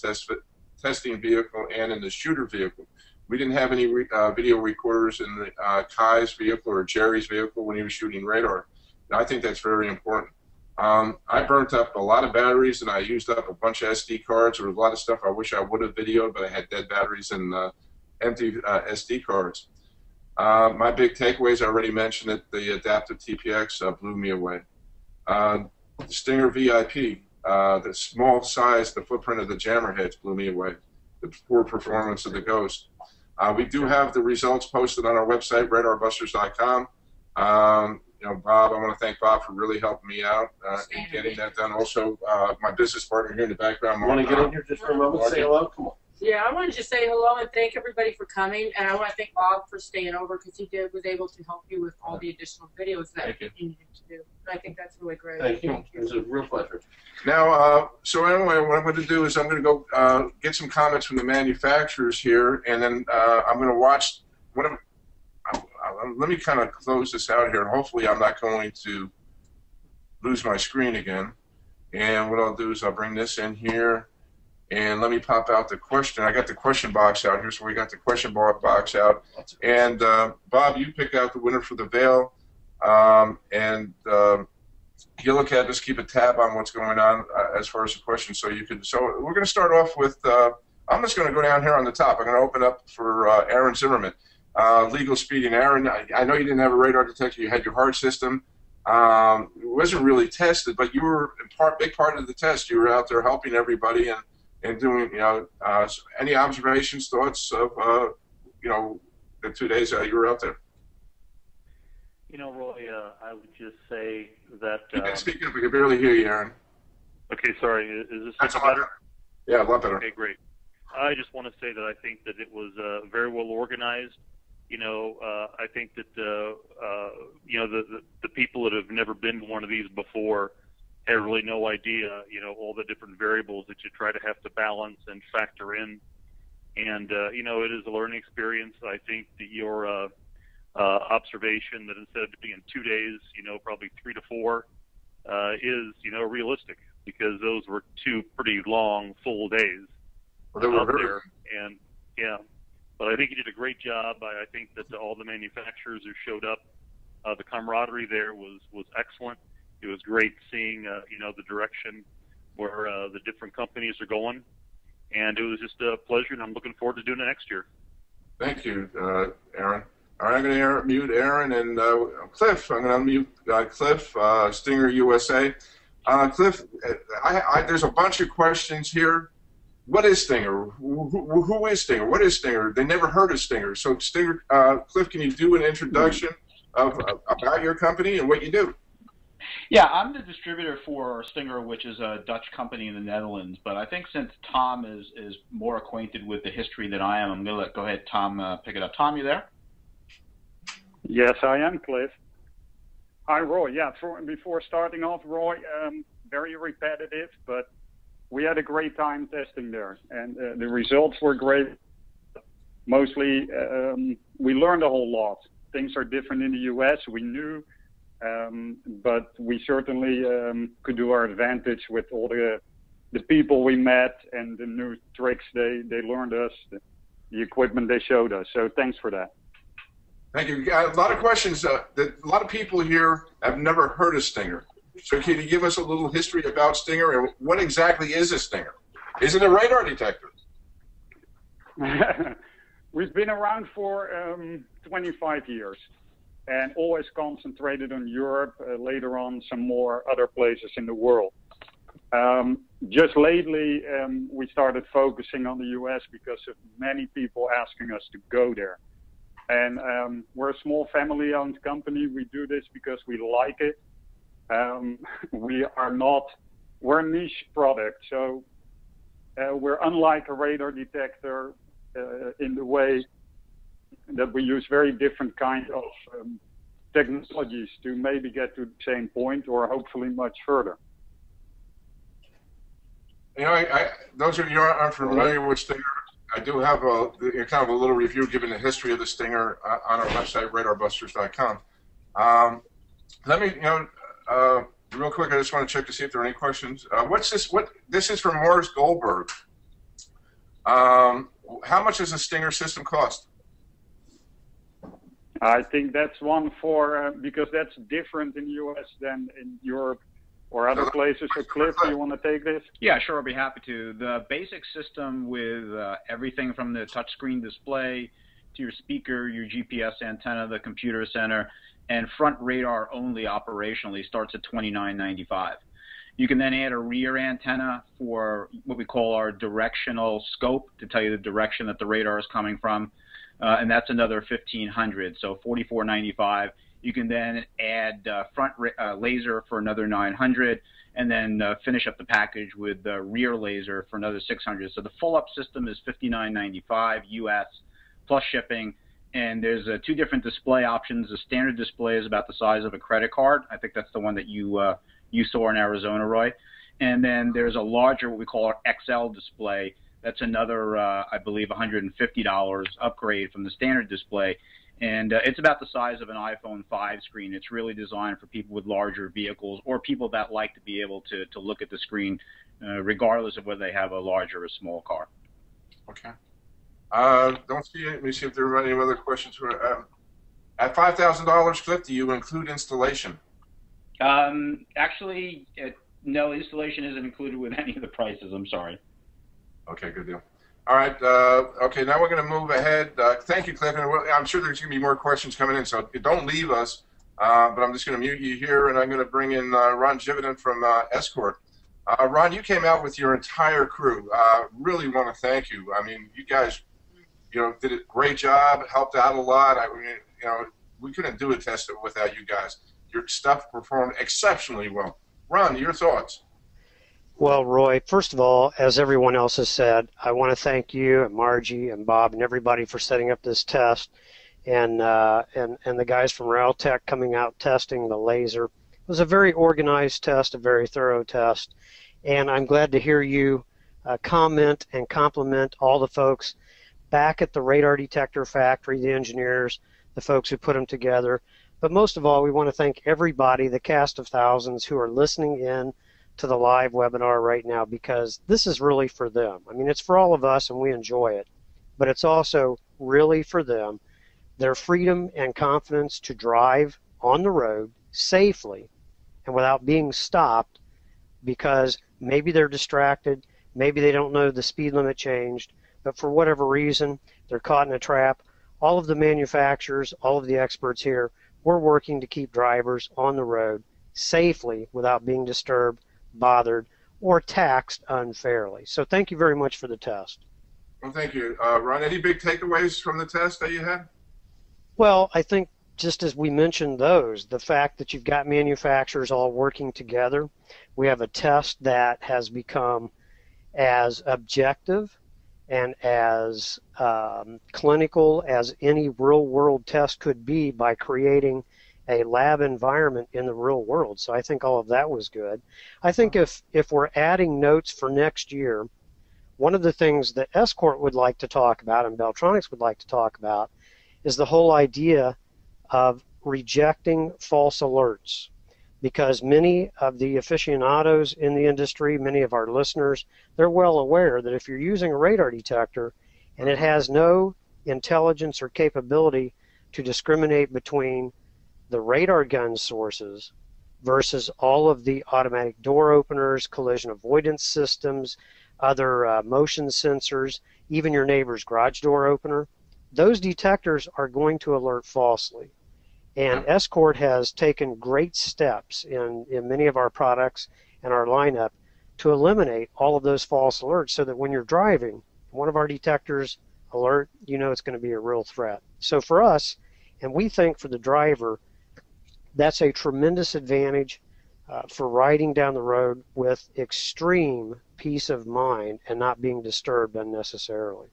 testing vehicle and in the shooter vehicle. We didn't have any video recorders in the Kai's vehicle or Jerry's vehicle when he was shooting radar. And I think that's very important. I burnt up a lot of batteries and I used up a bunch of SD cards. There was a lot of stuff I wish I would have videoed, but I had dead batteries and empty SD cards. My big takeaways, I already mentioned it, the adaptive TPX blew me away. Stinger VIP, the small size, the footprint of the jammer heads blew me away. The poor performance of the Ghost. We do have the results posted on our website, radarbusters.com. Bob, I want to thank Bob for really helping me out in getting that done. Also, my business partner here in the background. Want to get in here just for a moment and say hello? Come on. Yeah, I wanted to just say hello and thank everybody for coming, and I want to thank Bob for staying over because he was able to help you with all the additional videos that you needed to do. And I think that's really great. Thank you. It was a real pleasure. Now, so anyway, what I'm going to do is I'm going to go get some comments from the manufacturers here, and then I'm going to watch. Let me kind of close this out here, and hopefully I'm not going to lose my screen again. And what I'll do is I'll bring this in here. And let me pop out the question. I got the question box out here, so we got the question box out. And Bob, you pick out the winner for the veil. And Yellow Cat, just keep a tab on what's going on as far as the question. So we're going to start off with. I'm just going to go down here on the top. I'm going to open up for Aaron Zimmerman. Legal speeding. Aaron, I know you didn't have a radar detector. You had your HART system. It wasn't really tested, but you were big part of the test. You were out there helping everybody and doing, any observations, thoughts of, the 2 days you were out there? Roy, I would just say that... You can speak up. We can barely hear you, Aaron. Okay, sorry. Is this That's better? Yeah, a lot better. Okay, great. I just want to say that I think that it was very well organized. I think that, the people that have never been to one of these before have really no idea, all the different variables that you try to have to balance and factor in. And, it is a learning experience. I think that your observation that instead of being 2 days, probably 3 to 4 is, realistic because those were 2 pretty long, full days out there. And, yeah, but I think you did a great job. I think that all the manufacturers who showed up, the camaraderie there was excellent. It was great seeing, the direction where the different companies are going. And it was just a pleasure, and I'm looking forward to doing it next year. Thank you, Aaron. All right, I'm going to mute Aaron and Cliff. I'm going to unmute Cliff, Stinger USA. Cliff, there's a bunch of questions here. What is Stinger? Who is Stinger? What is Stinger? They never heard of Stinger. So, Stinger, Cliff, can you do an introduction about your company and what you do? Yeah, I'm the distributor for Stinger, which is a Dutch company in the Netherlands. But I think since Tom is more acquainted with the history than I am, I'm going to go ahead, Tom, pick it up. Tom, you there? Yes, I am, Cliff. Hi, Roy. Yeah, before starting off, Roy, very repetitive, but we had a great time testing there, and the results were great. Mostly, we learned a whole lot. Things are different in the U.S., we knew, but we certainly could do our advantage with all the people we met and the new tricks they learned us, the equipment they showed us. So thanks for that. Thank you. A lot of questions. A lot of people here have never heard of Stinger. So can you give us a little history about Stinger and what exactly is a Stinger? Is it a radar detector? We've been around for 25 years and always concentrated on Europe, later on some more other places in the world. Just lately, we started focusing on the U.S. because of many people asking us to go there. And we're a small family-owned company. We do this because we like it. We're a niche product, so we're unlike a radar detector in the way that we use very different kind of technologies to maybe get to the same point or hopefully much further. You know, those of you who aren't familiar with Stinger, I do have a kind of a little review given the history of the Stinger on our website, radarbusters.com. Let me, real quick, I just want to check to see if there are any questions. What's this? This is from Morris Goldberg. How much does a Stinger system cost? I think that's one for, because that's different in the U.S. than in Europe or other places. So Cliff, do you want to take this? Yeah, sure, I'll be happy to. The basic system with everything from the touchscreen display to your speaker, your GPS antenna, the computer center, and front radar only operationally starts at $29.95. You can then add a rear antenna for what we call our directional scope to tell you the direction that the radar is coming from, and that's another $1,500, so $44.95. You can then add front laser for another $900, and then finish up the package with the rear laser for another $600. So the full-up system is $59.95 US plus shipping. And there's two different display options. The standard display is about the size of a credit card. I think that's the one that you saw in Arizona, Roy. And then there's a larger, what we call our XL display. That's another, I believe, $150 upgrade from the standard display. And it's about the size of an iPhone 5 screen. It's really designed for people with larger vehicles or people that like to be able to look at the screen regardless of whether they have a large or a small car. Okay. Don't see it. Let me see if there are any other questions. At $5,000, Cliff, do you include installation? Actually, no, installation isn't included with any of the prices. I'm sorry. Okay, good deal. All right. Okay, now we're going to move ahead. Thank you, Cliff. And I'm sure there's going to be more questions coming in, so don't leave us. But I'm just going to mute you here, and I'm going to bring in Ron Jividen from Escort. Ron, you came out with your entire crew. Really want to thank you. I mean, you guys, did a great job, helped out a lot. We couldn't do a test without you guys. Your stuff performed exceptionally well. Ron, your thoughts? Well, Roy, first of all, as everyone else has said, I want to thank you and Margie and Bob and everybody for setting up this test, and the guys from Railtech coming out testing the laser. It was a very organized test, a very thorough test, and I'm glad to hear you comment and compliment all the folks back at the radar detector factory, the engineers, the folks who put them together. But most of all, we want to thank everybody, the cast of thousands who are listening in to the live webinar right now, because this is really for them. I mean, it's for all of us and we enjoy it, but it's also really for them, their freedom and confidence to drive on the road safely and without being stopped because maybe they're distracted, maybe they don't know the speed limit changed, but for whatever reason, they're caught in a trap. All of the manufacturers, all of the experts here, we're working to keep drivers on the road safely without being disturbed, bothered, or taxed unfairly. So thank you very much for the test. Well, thank you. Ron, any big takeaways from the test that you had? Well, I think just as we mentioned those, the fact that you've got manufacturers all working together, we have a test that has become as objective and as clinical as any real-world test could be by creating a lab environment in the real world. So I think all of that was good. I think if we're adding notes for next year, one of the things that Escort would like to talk about and Beltronics would like to talk about is the whole idea of rejecting false alerts, because many of the aficionados in the industry, many of our listeners, they're well aware that if you're using a radar detector and it has no intelligence or capability to discriminate between the radar gun sources versus all of the automatic door openers, collision avoidance systems, other motion sensors, even your neighbor's garage door opener, those detectors are going to alert falsely. And Escort has taken great steps in many of our products and our lineup to eliminate all of those false alerts so that when you're driving, one of our detectors alert, you know it's going to be a real threat. So for us, and we think for the driver, that's a tremendous advantage for riding down the road with extreme peace of mind and not being disturbed unnecessarily.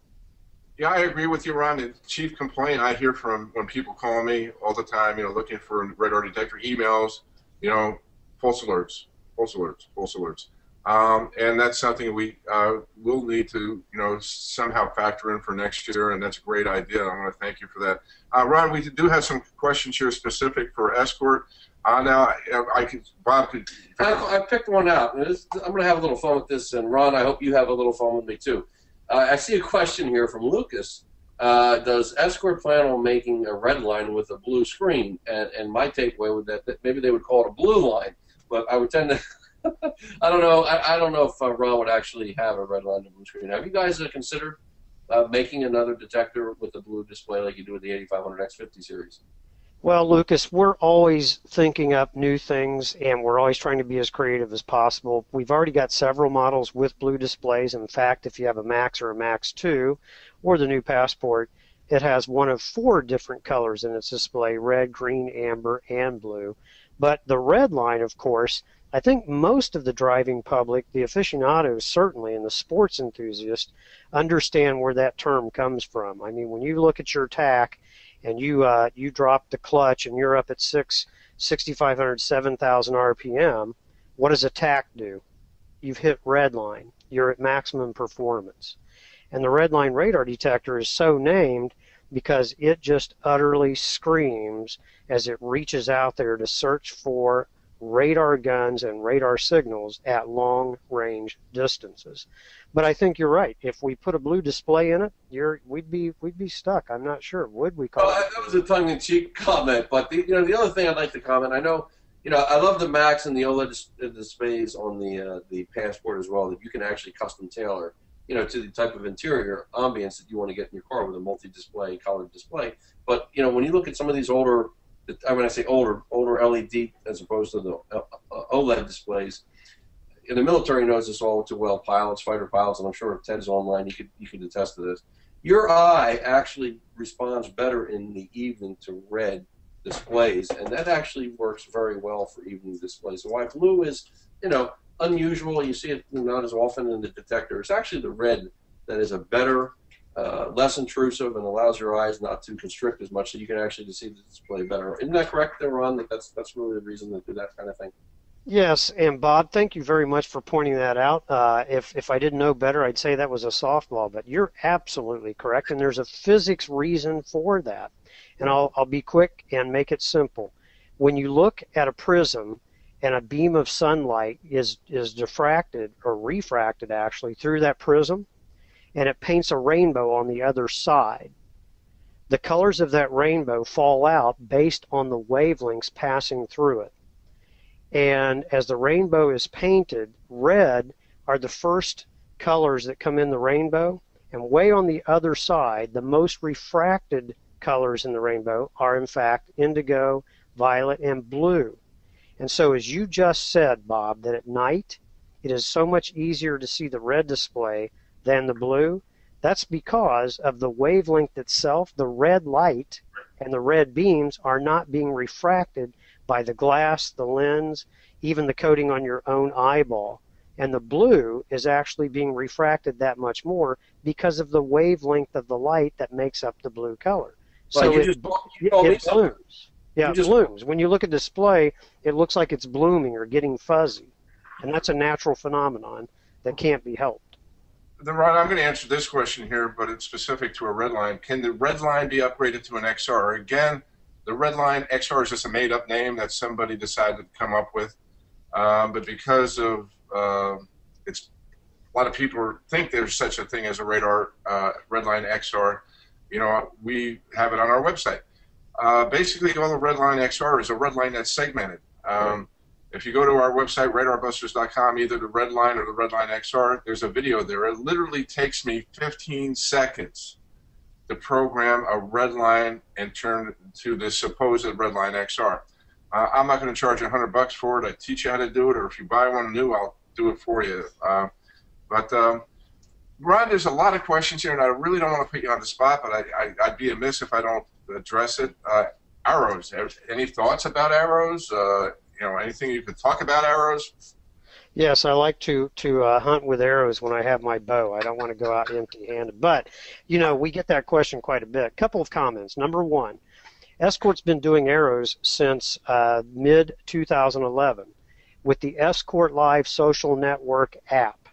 Yeah, I agree with you, Ron. The chief complaint I hear from when people call me all the time, looking for radar detector emails, false alerts, false alerts, false alerts. And that's something we will need to, somehow factor in for next year, and that's a great idea. I want to thank you for that. Ron, we do have some questions here specific for Escort. Now, Bob could. I picked one out. I'm going to have a little fun with this, and Ron, I hope you have a little fun with me too. I see a question here from Lucas. Does Escort plan on making a red line with a blue screen? And my takeaway would that maybe they would call it a blue line, but I would tend to. I don't know. I don't know if Ron would actually have a red line and blue screen. Have you guys considered making another detector with a blue display like you do with the 8500 X50 series? Well, Lucas, we're always thinking up new things, and we're always trying to be as creative as possible. We've already got several models with blue displays. In fact, if you have a Max or a Max 2 or the new Passport, it has one of 4 different colors in its display: red, green, amber, and blue. But the red line, of course, I think most of the driving public, the aficionados certainly, and the sports enthusiasts, understand where that term comes from. I mean, when you look at your TAC and you drop the clutch and you're up at 6,500, 7,000 RPM, what does a TAC do? You've hit red line. You're at maximum performance. And the red line radar detector is so named because it just utterly screams as it reaches out there to search for radar guns and radar signals at long range distances. But I think you're right. If we put a blue display in it, we'd be stuck. I'm not sure. Would we call it? That was a tongue-in-cheek comment. But the other thing I'd like to comment, I know, I love the Max and the OLED displays on the Passport as well, that you can actually custom tailor, to the type of interior ambience that you want to get in your car with a multi-display, colored display. But when you look at some of these older, when I say older LED as opposed to the OLED displays, and the military knows this all too well. Pilots, fighter pilots, and I'm sure if Ted's online, you could attest to this. Your eye actually responds better in the evening to red displays, and that actually works very well for evening displays. So while blue is, unusual, you see it not as often in the detector, it's actually the red that is a better, less intrusive, and allows your eyes not to constrict as much, so you can actually see the display better. Isn't that correct there, Ron? That's really the reason to do that kind of thing. Yes, and Bob, thank you very much for pointing that out. If I didn't know better, I'd say that was a softball, but you're absolutely correct, and there's a physics reason for that. And I'll be quick and make it simple. When you look at a prism and a beam of sunlight is diffracted or refracted actually through that prism, and it paints a rainbow on the other side, the colors of that rainbow fall out based on the wavelengths passing through it. And as the rainbow is painted, red are the first colors that come in the rainbow, and way on the other side, the most refracted colors in the rainbow are in fact indigo, violet, and blue. And so as you just said, Bob, that at night it is so much easier to see the red display than the blue, that's because of the wavelength itself. The red light and the red beams are not being refracted by the glass, the lens, even the coating on your own eyeball. And the blue is actually being refracted that much more because of the wavelength of the light that makes up the blue color. So it blooms. Yeah, it blooms. When you look at display, it looks like it's blooming or getting fuzzy. And that's a natural phenomenon that can't be helped. Then, Ron, I'm going to answer this question here, but it's specific to a red line. Can the red line be upgraded to an XR? Again, the red line XR is just a made-up name that somebody decided to come up with. But because of it's a lot of people think there's such a thing as a radar Redline XR. You know, we have it on our website. Basically, all the Redline XR is a red line that's segmented. If you go to our website, radarbusters.com, either the Redline or the Redline XR, there's a video there. It literally takes me 15 seconds to program a red line and turn it to this supposed Redline XR. I'm not going to charge you $100 for it. I teach you how to do it, or if you buy one new, I'll do it for you. Ron, there's a lot of questions here, and I really don't want to put you on the spot, but I'd be amiss if I don't address it. Arrows. Any thoughts about arrows? You know, anything you could talk about arrows? Yes, I like to hunt with arrows when I have my bow. I don't want to go out empty-handed. But, you know, we get that question quite a bit. Couple of comments. Number one, Escort's been doing arrows since mid-2011 with the Escort Live social network app.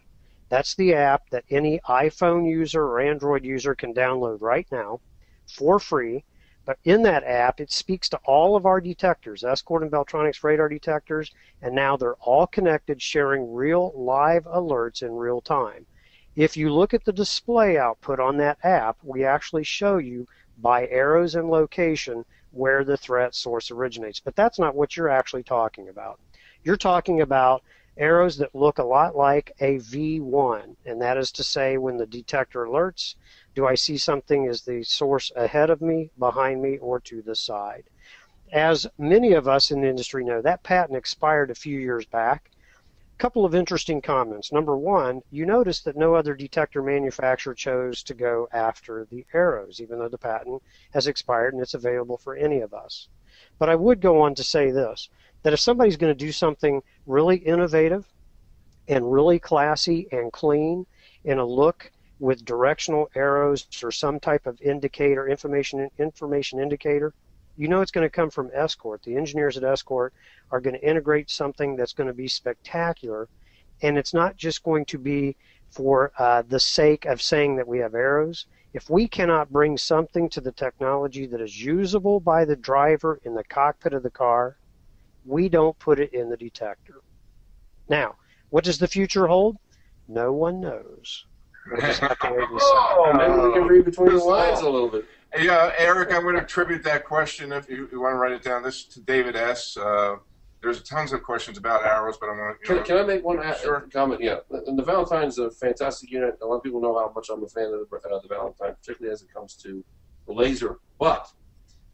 That's the app that any iPhone user or Android user can download right now for free. But in that app, it speaks to all of our detectors, Escort and Beltronics radar detectors, and now they're all connected, sharing real live alerts in real time. If you look at the display output on that app, we actually show you by arrows and location where the threat source originates. But that's not what you're actually talking about. You're talking about arrows that look a lot like a V1, and that is to say when the detector alerts, do I see something as the source ahead of me, behind me, or to the side? As many of us in the industry know, that patent expired a few years back. A couple of interesting comments. Number one, you notice that no other detector manufacturer chose to go after the arrows, even though the patent has expired and it's available for any of us. But I would go on to say this, that if somebody's going to do something really innovative and really classy and clean in a look with directional arrows or some type of indicator, information indicator, you know it's going to come from Escort. The engineers at Escort are going to integrate something that's going to be spectacular, and it's not just going to be for the sake of saying that we have arrows. If we cannot bring something to the technology that is usable by the driver in the cockpit of the car, we don't put it in the detector. Now, what does the future hold? No one knows. We'll just have to wait and see. Oh, maybe we can read between the lines a little bit. Yeah, Eric, I'm going to attribute that question, if you want to write it down, this to David S. There's tons of questions about arrows, but I want to... Can I make one Sure. comment? Yeah, and the Valentine's a fantastic unit. A lot of people know how much I'm a fan of the Valentine, particularly as it comes to the laser. But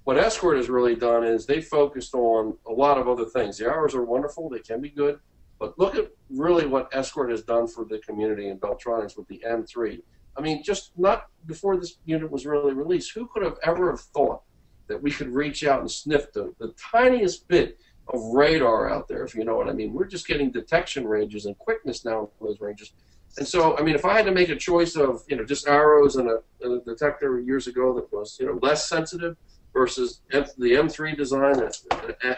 what Escort has really done is they focused on a lot of other things. The arrows are wonderful. They can be good. But look at really what Escort has done for the community in Beltronics with the M3. I mean, just not before this unit was really released, who could have ever have thought that we could reach out and sniff the tiniest bit of radar out there, if you know what I mean? We're just getting detection ranges and quickness now in those ranges. And so, I mean, if I had to make a choice of, you know, just arrows and a detector years ago that was, you know, less sensitive versus the M3 design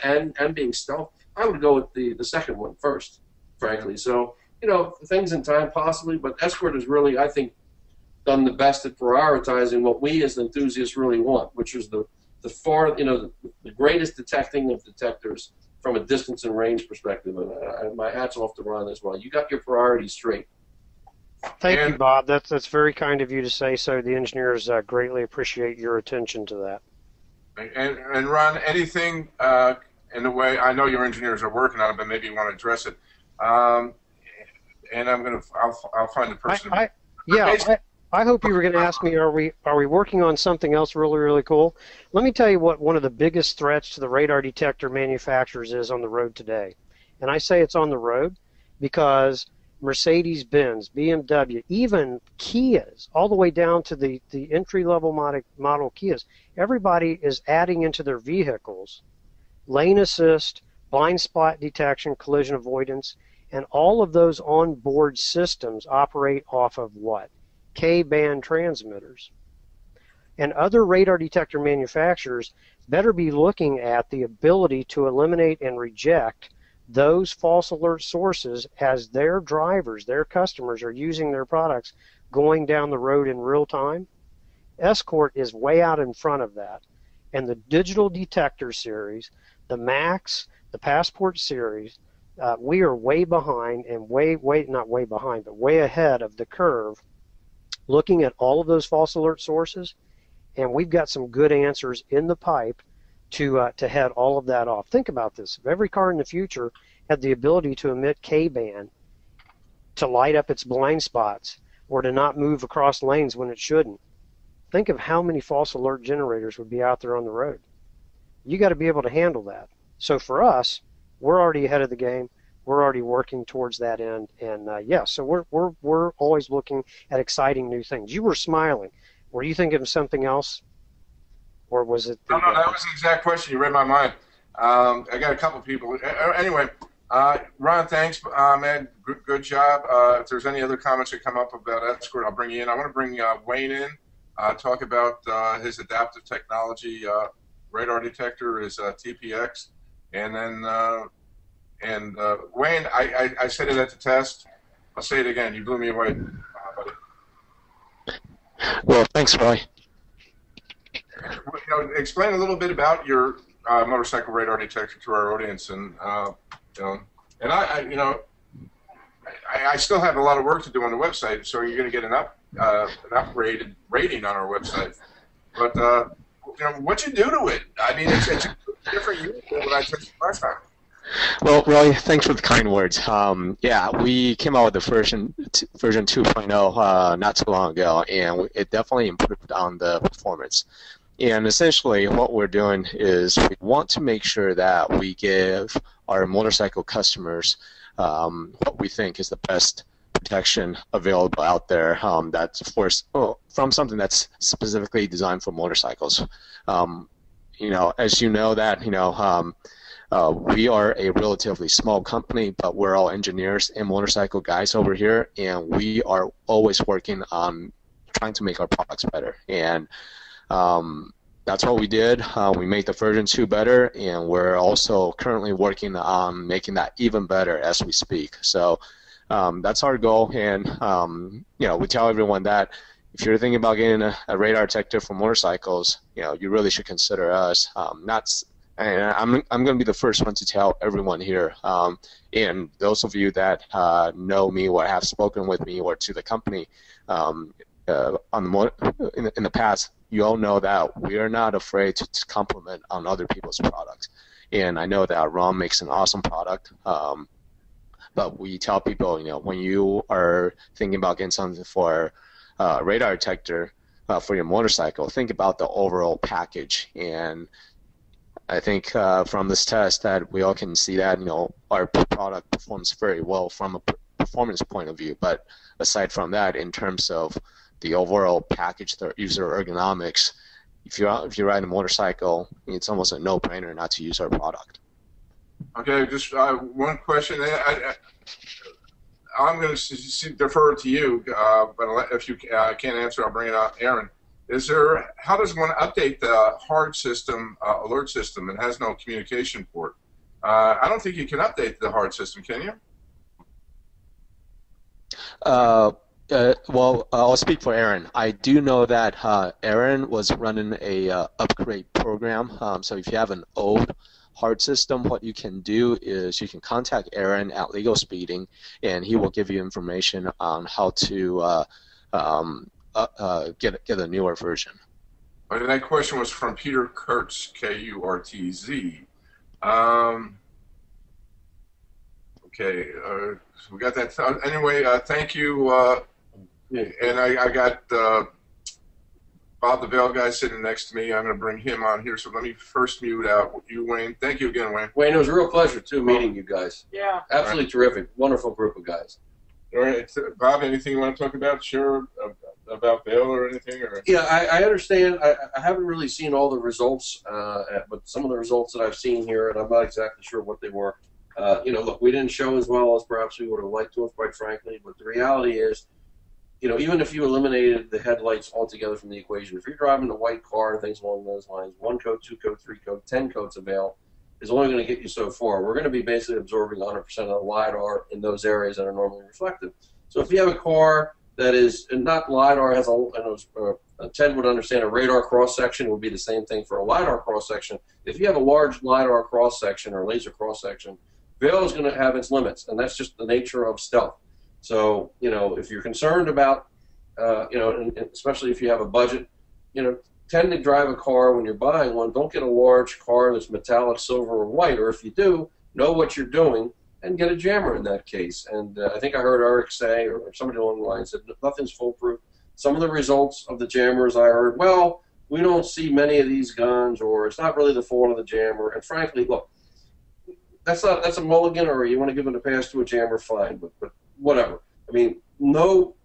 and being stealth, I would go with the second one first, frankly. So, you know, things in time possibly, but Escort has really, I think, done the best at prioritizing what we as enthusiasts really want, which is the far, you know, the greatest detecting of detectors from a distance and range perspective. And my hat's off to Ron as well. You got your priorities straight. Thank you, Bob. That's very kind of you to say so. The engineers greatly appreciate your attention to that. And Ron, anything in the way, I know your engineers are working on it, but maybe you want to address it. And I'll find the person. I hope you were going to ask me, are we working on something else really, really cool? Let me tell you what one of the biggest threats to the radar detector manufacturers is on the road today. And I say it's on the road because Mercedes-Benz, BMW, even Kias, all the way down to the entry-level model Kias, everybody is adding into their vehicles lane assist, blind spot detection, collision avoidance, and all of those onboard systems operate off of what? K-band transmitters. And other radar detector manufacturers better be looking at the ability to eliminate and reject those false alert sources as their drivers, their customers, are using their products going down the road in real time. Escort is way out in front of that. And the digital detector series, the Max, the Passport series, we are way behind and not way behind, but way ahead of the curve looking at all of those false alert sources. And we've got some good answers in the pipe to head all of that off. Think about this. If every car in the future had the ability to emit K-band to light up its blind spots or to not move across lanes when it shouldn't, think of how many false alert generators would be out there on the road. You got to be able to handle that. So for us, we're already ahead of the game. We're already working towards that end. And so we're always looking at exciting new things. You were smiling. Were you thinking of something else? Or was it? No, that was the exact question. You read my mind. I got a couple people. Anyway, Ron, thanks, man. Good job. If there's any other comments that come up about Escort, I'll bring you in. I want to bring Wayne in, talk about his adaptive technology radar detector, his TPX. And then, Wayne, I said it at the test. I'll say it again. You blew me away, buddy. Well, thanks, Roy. Explain a little bit about your motorcycle radar detector to our audience, and I still have a lot of work to do on the website, so you're going to get an upgraded rating on our website. But what you do to it? I mean, it's a different unit than what I took last time. Well, Roy, thanks for the kind words. Yeah, we came out with the version 2.0 not too long ago, and it definitely improved on the performance. And essentially what we're doing is we want to make sure that we give our motorcycle customers what we think is the best protection available out there. That's, of course, from something that's specifically designed for motorcycles. As you know that, we are a relatively small company, but we're all engineers and motorcycle guys over here, and we are always working on trying to make our products better. And that's what we did. We made the version 2 better, and we're also currently working on making that even better as we speak. So that's our goal, and we tell everyone that if you're thinking about getting a radar detector for motorcycles, you really should consider us. I'm going to be the first one to tell everyone here, and those of you that know me or have spoken with me or to the company in the past, you all know that we are not afraid to compliment on other people's products. And I know that Ron makes an awesome product, but we tell people, when you are thinking about getting something for a radar detector for your motorcycle, think about the overall package. And I think from this test that we all can see that our product performs very well from a performance point of view. But aside from that, in terms of the overall package, the user ergonomics, if you ride a motorcycle, it's almost a no-brainer not to use our product. Okay, just one question. I'm going to defer to you, but if you can't answer, I'll bring it out. Aaron, how does one update the hard system alert system? It has no communication port. I don't think you can update the hard system, can you? Well, I'll speak for Aaron. I do know that Aaron was running a upgrade program. So if you have an old hard system, what you can do is you can contact Aaron at Legal Speeding, and he will give you information on how to get a newer version. And that question was from Peter Kurtz, Kurtz. Okay, so we got that. Anyway, thank you. And I got Bob the Veil guy sitting next to me. I'm going to bring him on here. So let me first mute out you, Wayne. Thank you again, Wayne. Wayne, it was a real pleasure, too, meeting you guys. Yeah. Absolutely terrific. Wonderful group of guys. All right, Bob, anything you want to talk about? Sure, about Vail or anything? Or Yeah, I understand. I haven't really seen all the results, but some of the results that I've seen here, and I'm not exactly sure what they were. Look, we didn't show as well as perhaps we would have liked to have, quite frankly. But the reality is, even if you eliminated the headlights altogether from the equation, if you're driving a white car and things along those lines, 1 coat, 2 coat, 3 coat, 10 coats of Vail is only going to get you so far. We're going to be basically absorbing 100% of the LiDAR in those areas that are normally reflective. So if you have a car that is not LiDAR, has Ted would understand a radar cross-section would be the same thing for a LiDAR cross-section. If you have a large LiDAR cross-section or laser cross-section, Vail is going to have its limits, and that's just the nature of stealth. So, if you're concerned about, and especially if you have a budget, tend to drive a car when you're buying one. Don't get a large car that's metallic, silver, or white. Or if you do, know what you're doing and get a jammer in that case. And I think I heard Eric say, or somebody along the line said, nothing's foolproof. Some of the results of the jammers I heard, well, we don't see many of these guns, or it's not really the fault of the jammer. And frankly, look, that's a mulligan, or you want to give it a pass to a jammer, fine, but whatever. I mean, no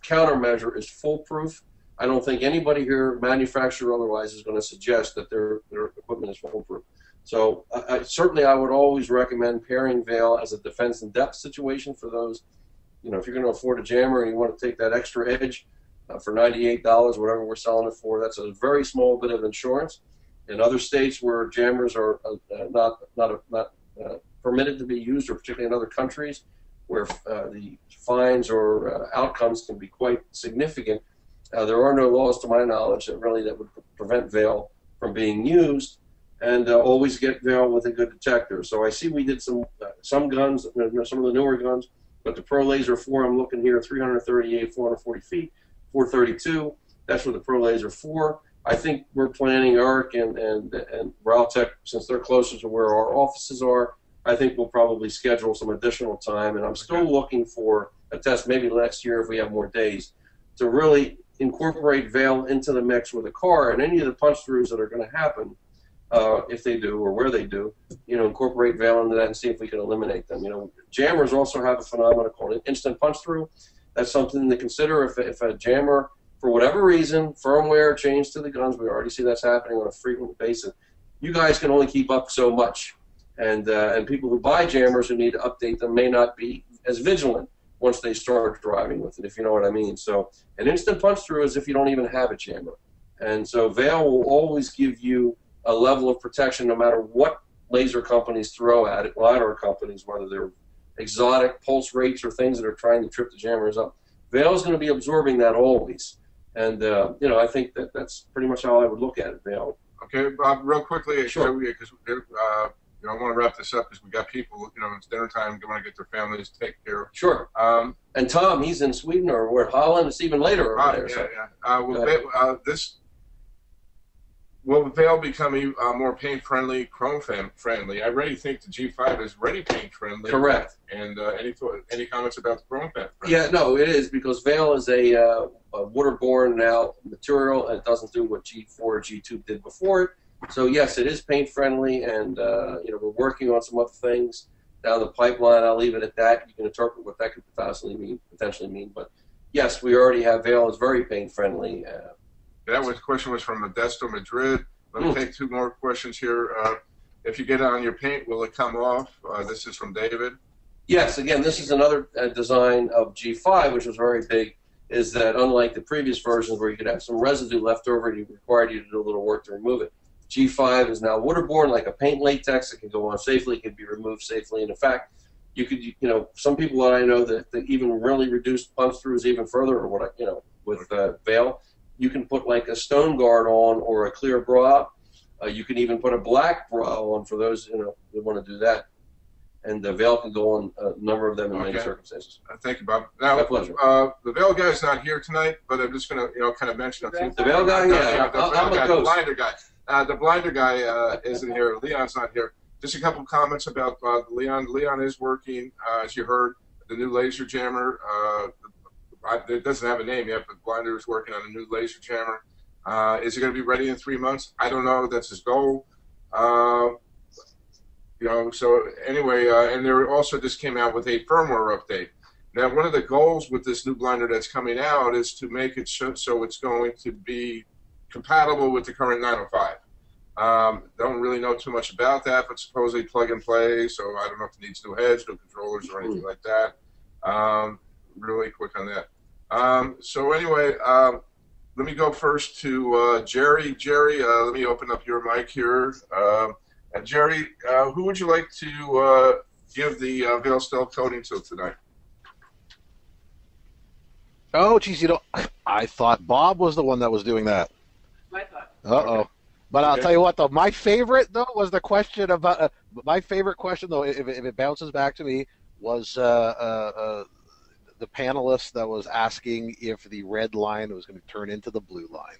countermeasure is foolproof. I don't think anybody here, manufacturer or otherwise, is going to suggest that their equipment is foolproof. So certainly I would always recommend pairing Vail as a defense in depth situation for those, if you're going to afford a jammer and you want to take that extra edge for $98, whatever we're selling it for, that's a very small bit of insurance. In other states where jammers are not permitted to be used, or particularly in other countries where the fines or outcomes can be quite significant, there are no laws, to my knowledge, that would prevent Vail from being used, and always get Vail with a good detector. So I see we did some guns, some of the newer guns, but the Pro Laser 4, I'm looking here, 338, 440 feet, 432. That's for the Pro Laser 4. I think we're planning, Eric and Realtek, since they're closer to where our offices are, I think we'll probably schedule some additional time, and I'm still looking for a test maybe next year if we have more days to really incorporate Vail into the mix with a car, and any of the punch throughs that are going to happen, if they do or where they do, incorporate Vail into that and see if we can eliminate them. Jammers also have a phenomenon called instant punch through. That's something to consider if a jammer, for whatever reason, firmware change to the guns, we already see that's happening on a frequent basis. You guys can only keep up so much, and people who buy jammers who need to update them may not be as vigilant once they start driving with it, if you know what I mean. So an instant punch through is if you don't even have a jammer. And so Vail will always give you a level of protection no matter what laser companies throw at it, LiDAR companies, whether they're exotic pulse rates or things that are trying to trip the jammers up. Vail is going to be absorbing that always. And, I think that's pretty much how I would look at it, Vail. Okay, Bob, real quickly, sure. Because I want to wrap this up because we got people, it's dinner time, they want to get their families taken care of. Sure. And Tom, he's in Sweden or we're Holland. It's even later over there. Will Vail become more paint-friendly, chrome-friendly? I already think the G5 is already paint-friendly. Correct. And any comments about the chrome-friendly? Yeah, no, it is, because Vail is a waterborne now material, and it doesn't do what G4 or G2 did before it. So yes, it is paint-friendly, and we're working on some other things down the pipeline. I'll leave it at that. You can interpret what that could potentially mean. But yes, we already have Vail is very paint-friendly. Question was from Modesto, Madrid. Let me take two more questions here. If you get it on your paint, will it come off? This is from David. Yes, again, this is another design of G5, which was very big, is that unlike the previous versions where you could have some residue left over and it required you to do a little work to remove it, G5 is now waterborne, like a paint latex. It can go on safely, it can be removed safely, and in fact, you could, some people that I know that even really reduced punch throughs even further, or what with Vail. You can put like a stone guard on or a clear bra. You can even put a black bra on for those who want to do that. And the Vail can go on a number of them in many circumstances. Thank you, Bob. Now, my pleasure. The Vail guy is not here tonight, but I'm just going to kind of mention a few. The Vail guy, the blinder guy. The blinder guy isn't here. Leon's not here. Just a couple comments about Leon. Leon is working, as you heard, the new laser jammer. It doesn't have a name yet, but Blinder is working on a new laser jammer. Is it going to be ready in 3 months? I don't know. That's his goal. So anyway, and they also just came out with a firmware update. Now, one of the goals with this new blinder that's coming out is to make it so it's going to be compatible with the current 905. Don't really know too much about that, but supposedly plug and play, so I don't know if it needs new heads, new controllers, or anything like that. Really quick on that. So anyway, let me go first to Jerry. Jerry, let me open up your mic here. Jerry, who would you like to give the Veil Stealth coating to tonight? Oh, geez, I thought Bob was the one that was doing that. My thought. Uh-oh. Okay. But I'll tell you what, though, my favorite, though, was the question about, my favorite question, though, if it bounces back to me, was the panelist that was asking if the red line was going to turn into the blue line.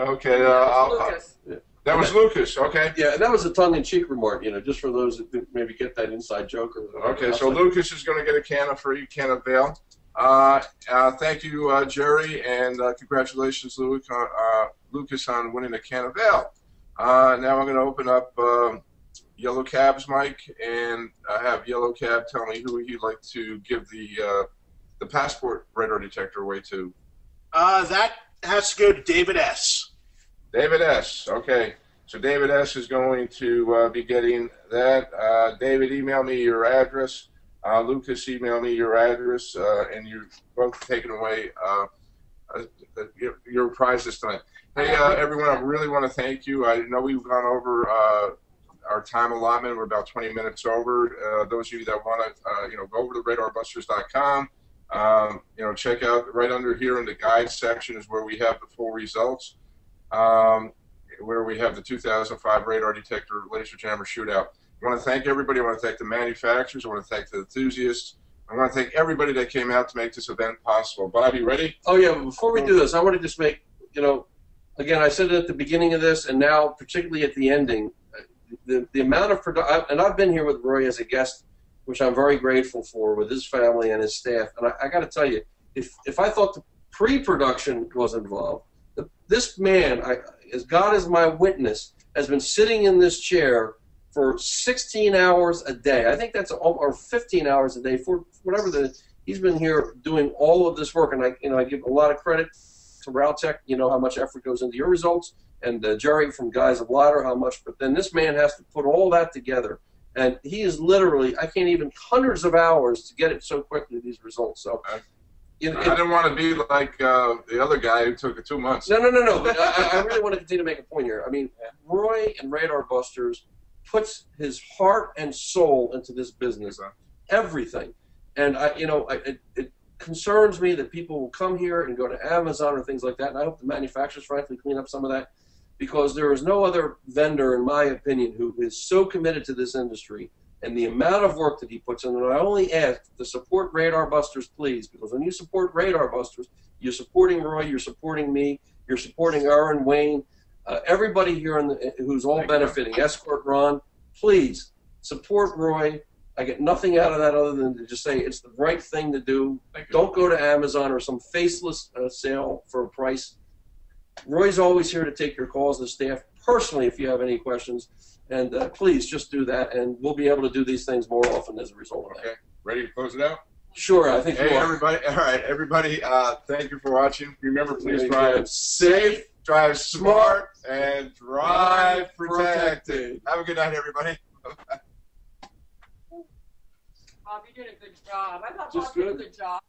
Okay, Lucas. that was Lucas. Okay. Yeah, that was a tongue-in-cheek remark, just for those that didn't maybe get that inside joke. Okay, so Lucas is going to get a free can of Veil. Thank you, Jerry, and congratulations, Lucas, on winning a can of Veil. Now I'm going to open up Yellow Cab's mic and have Yellow Cab tell me who he'd like to give the passport radar detector away to. That has to go to David S. David S. Okay, so David S. is going to be getting that. David, email me your address. Lucas, email me your address, and you're both taking away your prizes tonight. Hey, everyone, I really want to thank you. I know we've gone over our time allotment. We're about 20 minutes over. Those of you that want to, go over to radarbusters.com. Check out right under here in the guide section is where we have the full results, where we have the 2005 radar detector laser jammer shootout. I want to thank everybody. I want to thank the manufacturers. I want to thank the enthusiasts. I want to thank everybody that came out to make this event possible. Bobby, ready? Oh, yeah. Before we do this, I want to just make, again, I said it at the beginning of this, and now particularly at the ending, the amount of production, and I've been here with Roy as a guest, which I'm very grateful for, with his family and his staff. And I got to tell you, if I thought the pre-production was involved, this man, as God is my witness, has been sitting in this chair for 16 hours a day. I think that's or 15 hours a day for whatever he's been here doing all of this work. And I give a lot of credit to Realtek, how much effort goes into your results, and Jerry from Guys of Ladder, how much. But then this man has to put all that together. And he is literally, I can't even, hundreds of hours to get it so quickly, these results. So I didn't want to be like the other guy who took it 2 months. No. But I really want to continue to make a point here. I mean, Roy and Radar Busters puts his heart and soul into this business, everything. And it concerns me that people will come here and go to Amazon or things like that. And I hope the manufacturers, frankly, clean up some of that, because there is no other vendor, in my opinion, who is so committed to this industry and the amount of work that he puts in. And I only ask to support Radar Busters, please, because when you support Radar Busters, you're supporting Roy, you're supporting me, you're supporting Aaron, Wayne, everybody here who's all benefiting. Escort Ron, please support Roy. I get nothing out of that other than to just say it's the right thing to do. Don't go to Amazon or some faceless sale for a price. Roy's always here to take your calls, the staff, personally, if you have any questions. And please just do that, and we'll be able to do these things more often as a result of that. Okay, ready to close it out? Sure, I think Hey, everybody. All right, everybody, thank you for watching. Remember, please drive safe, drive smart, and drive protected. Have a good night, everybody. Bob, you did a good job. I thought Just Bob did a good. good job.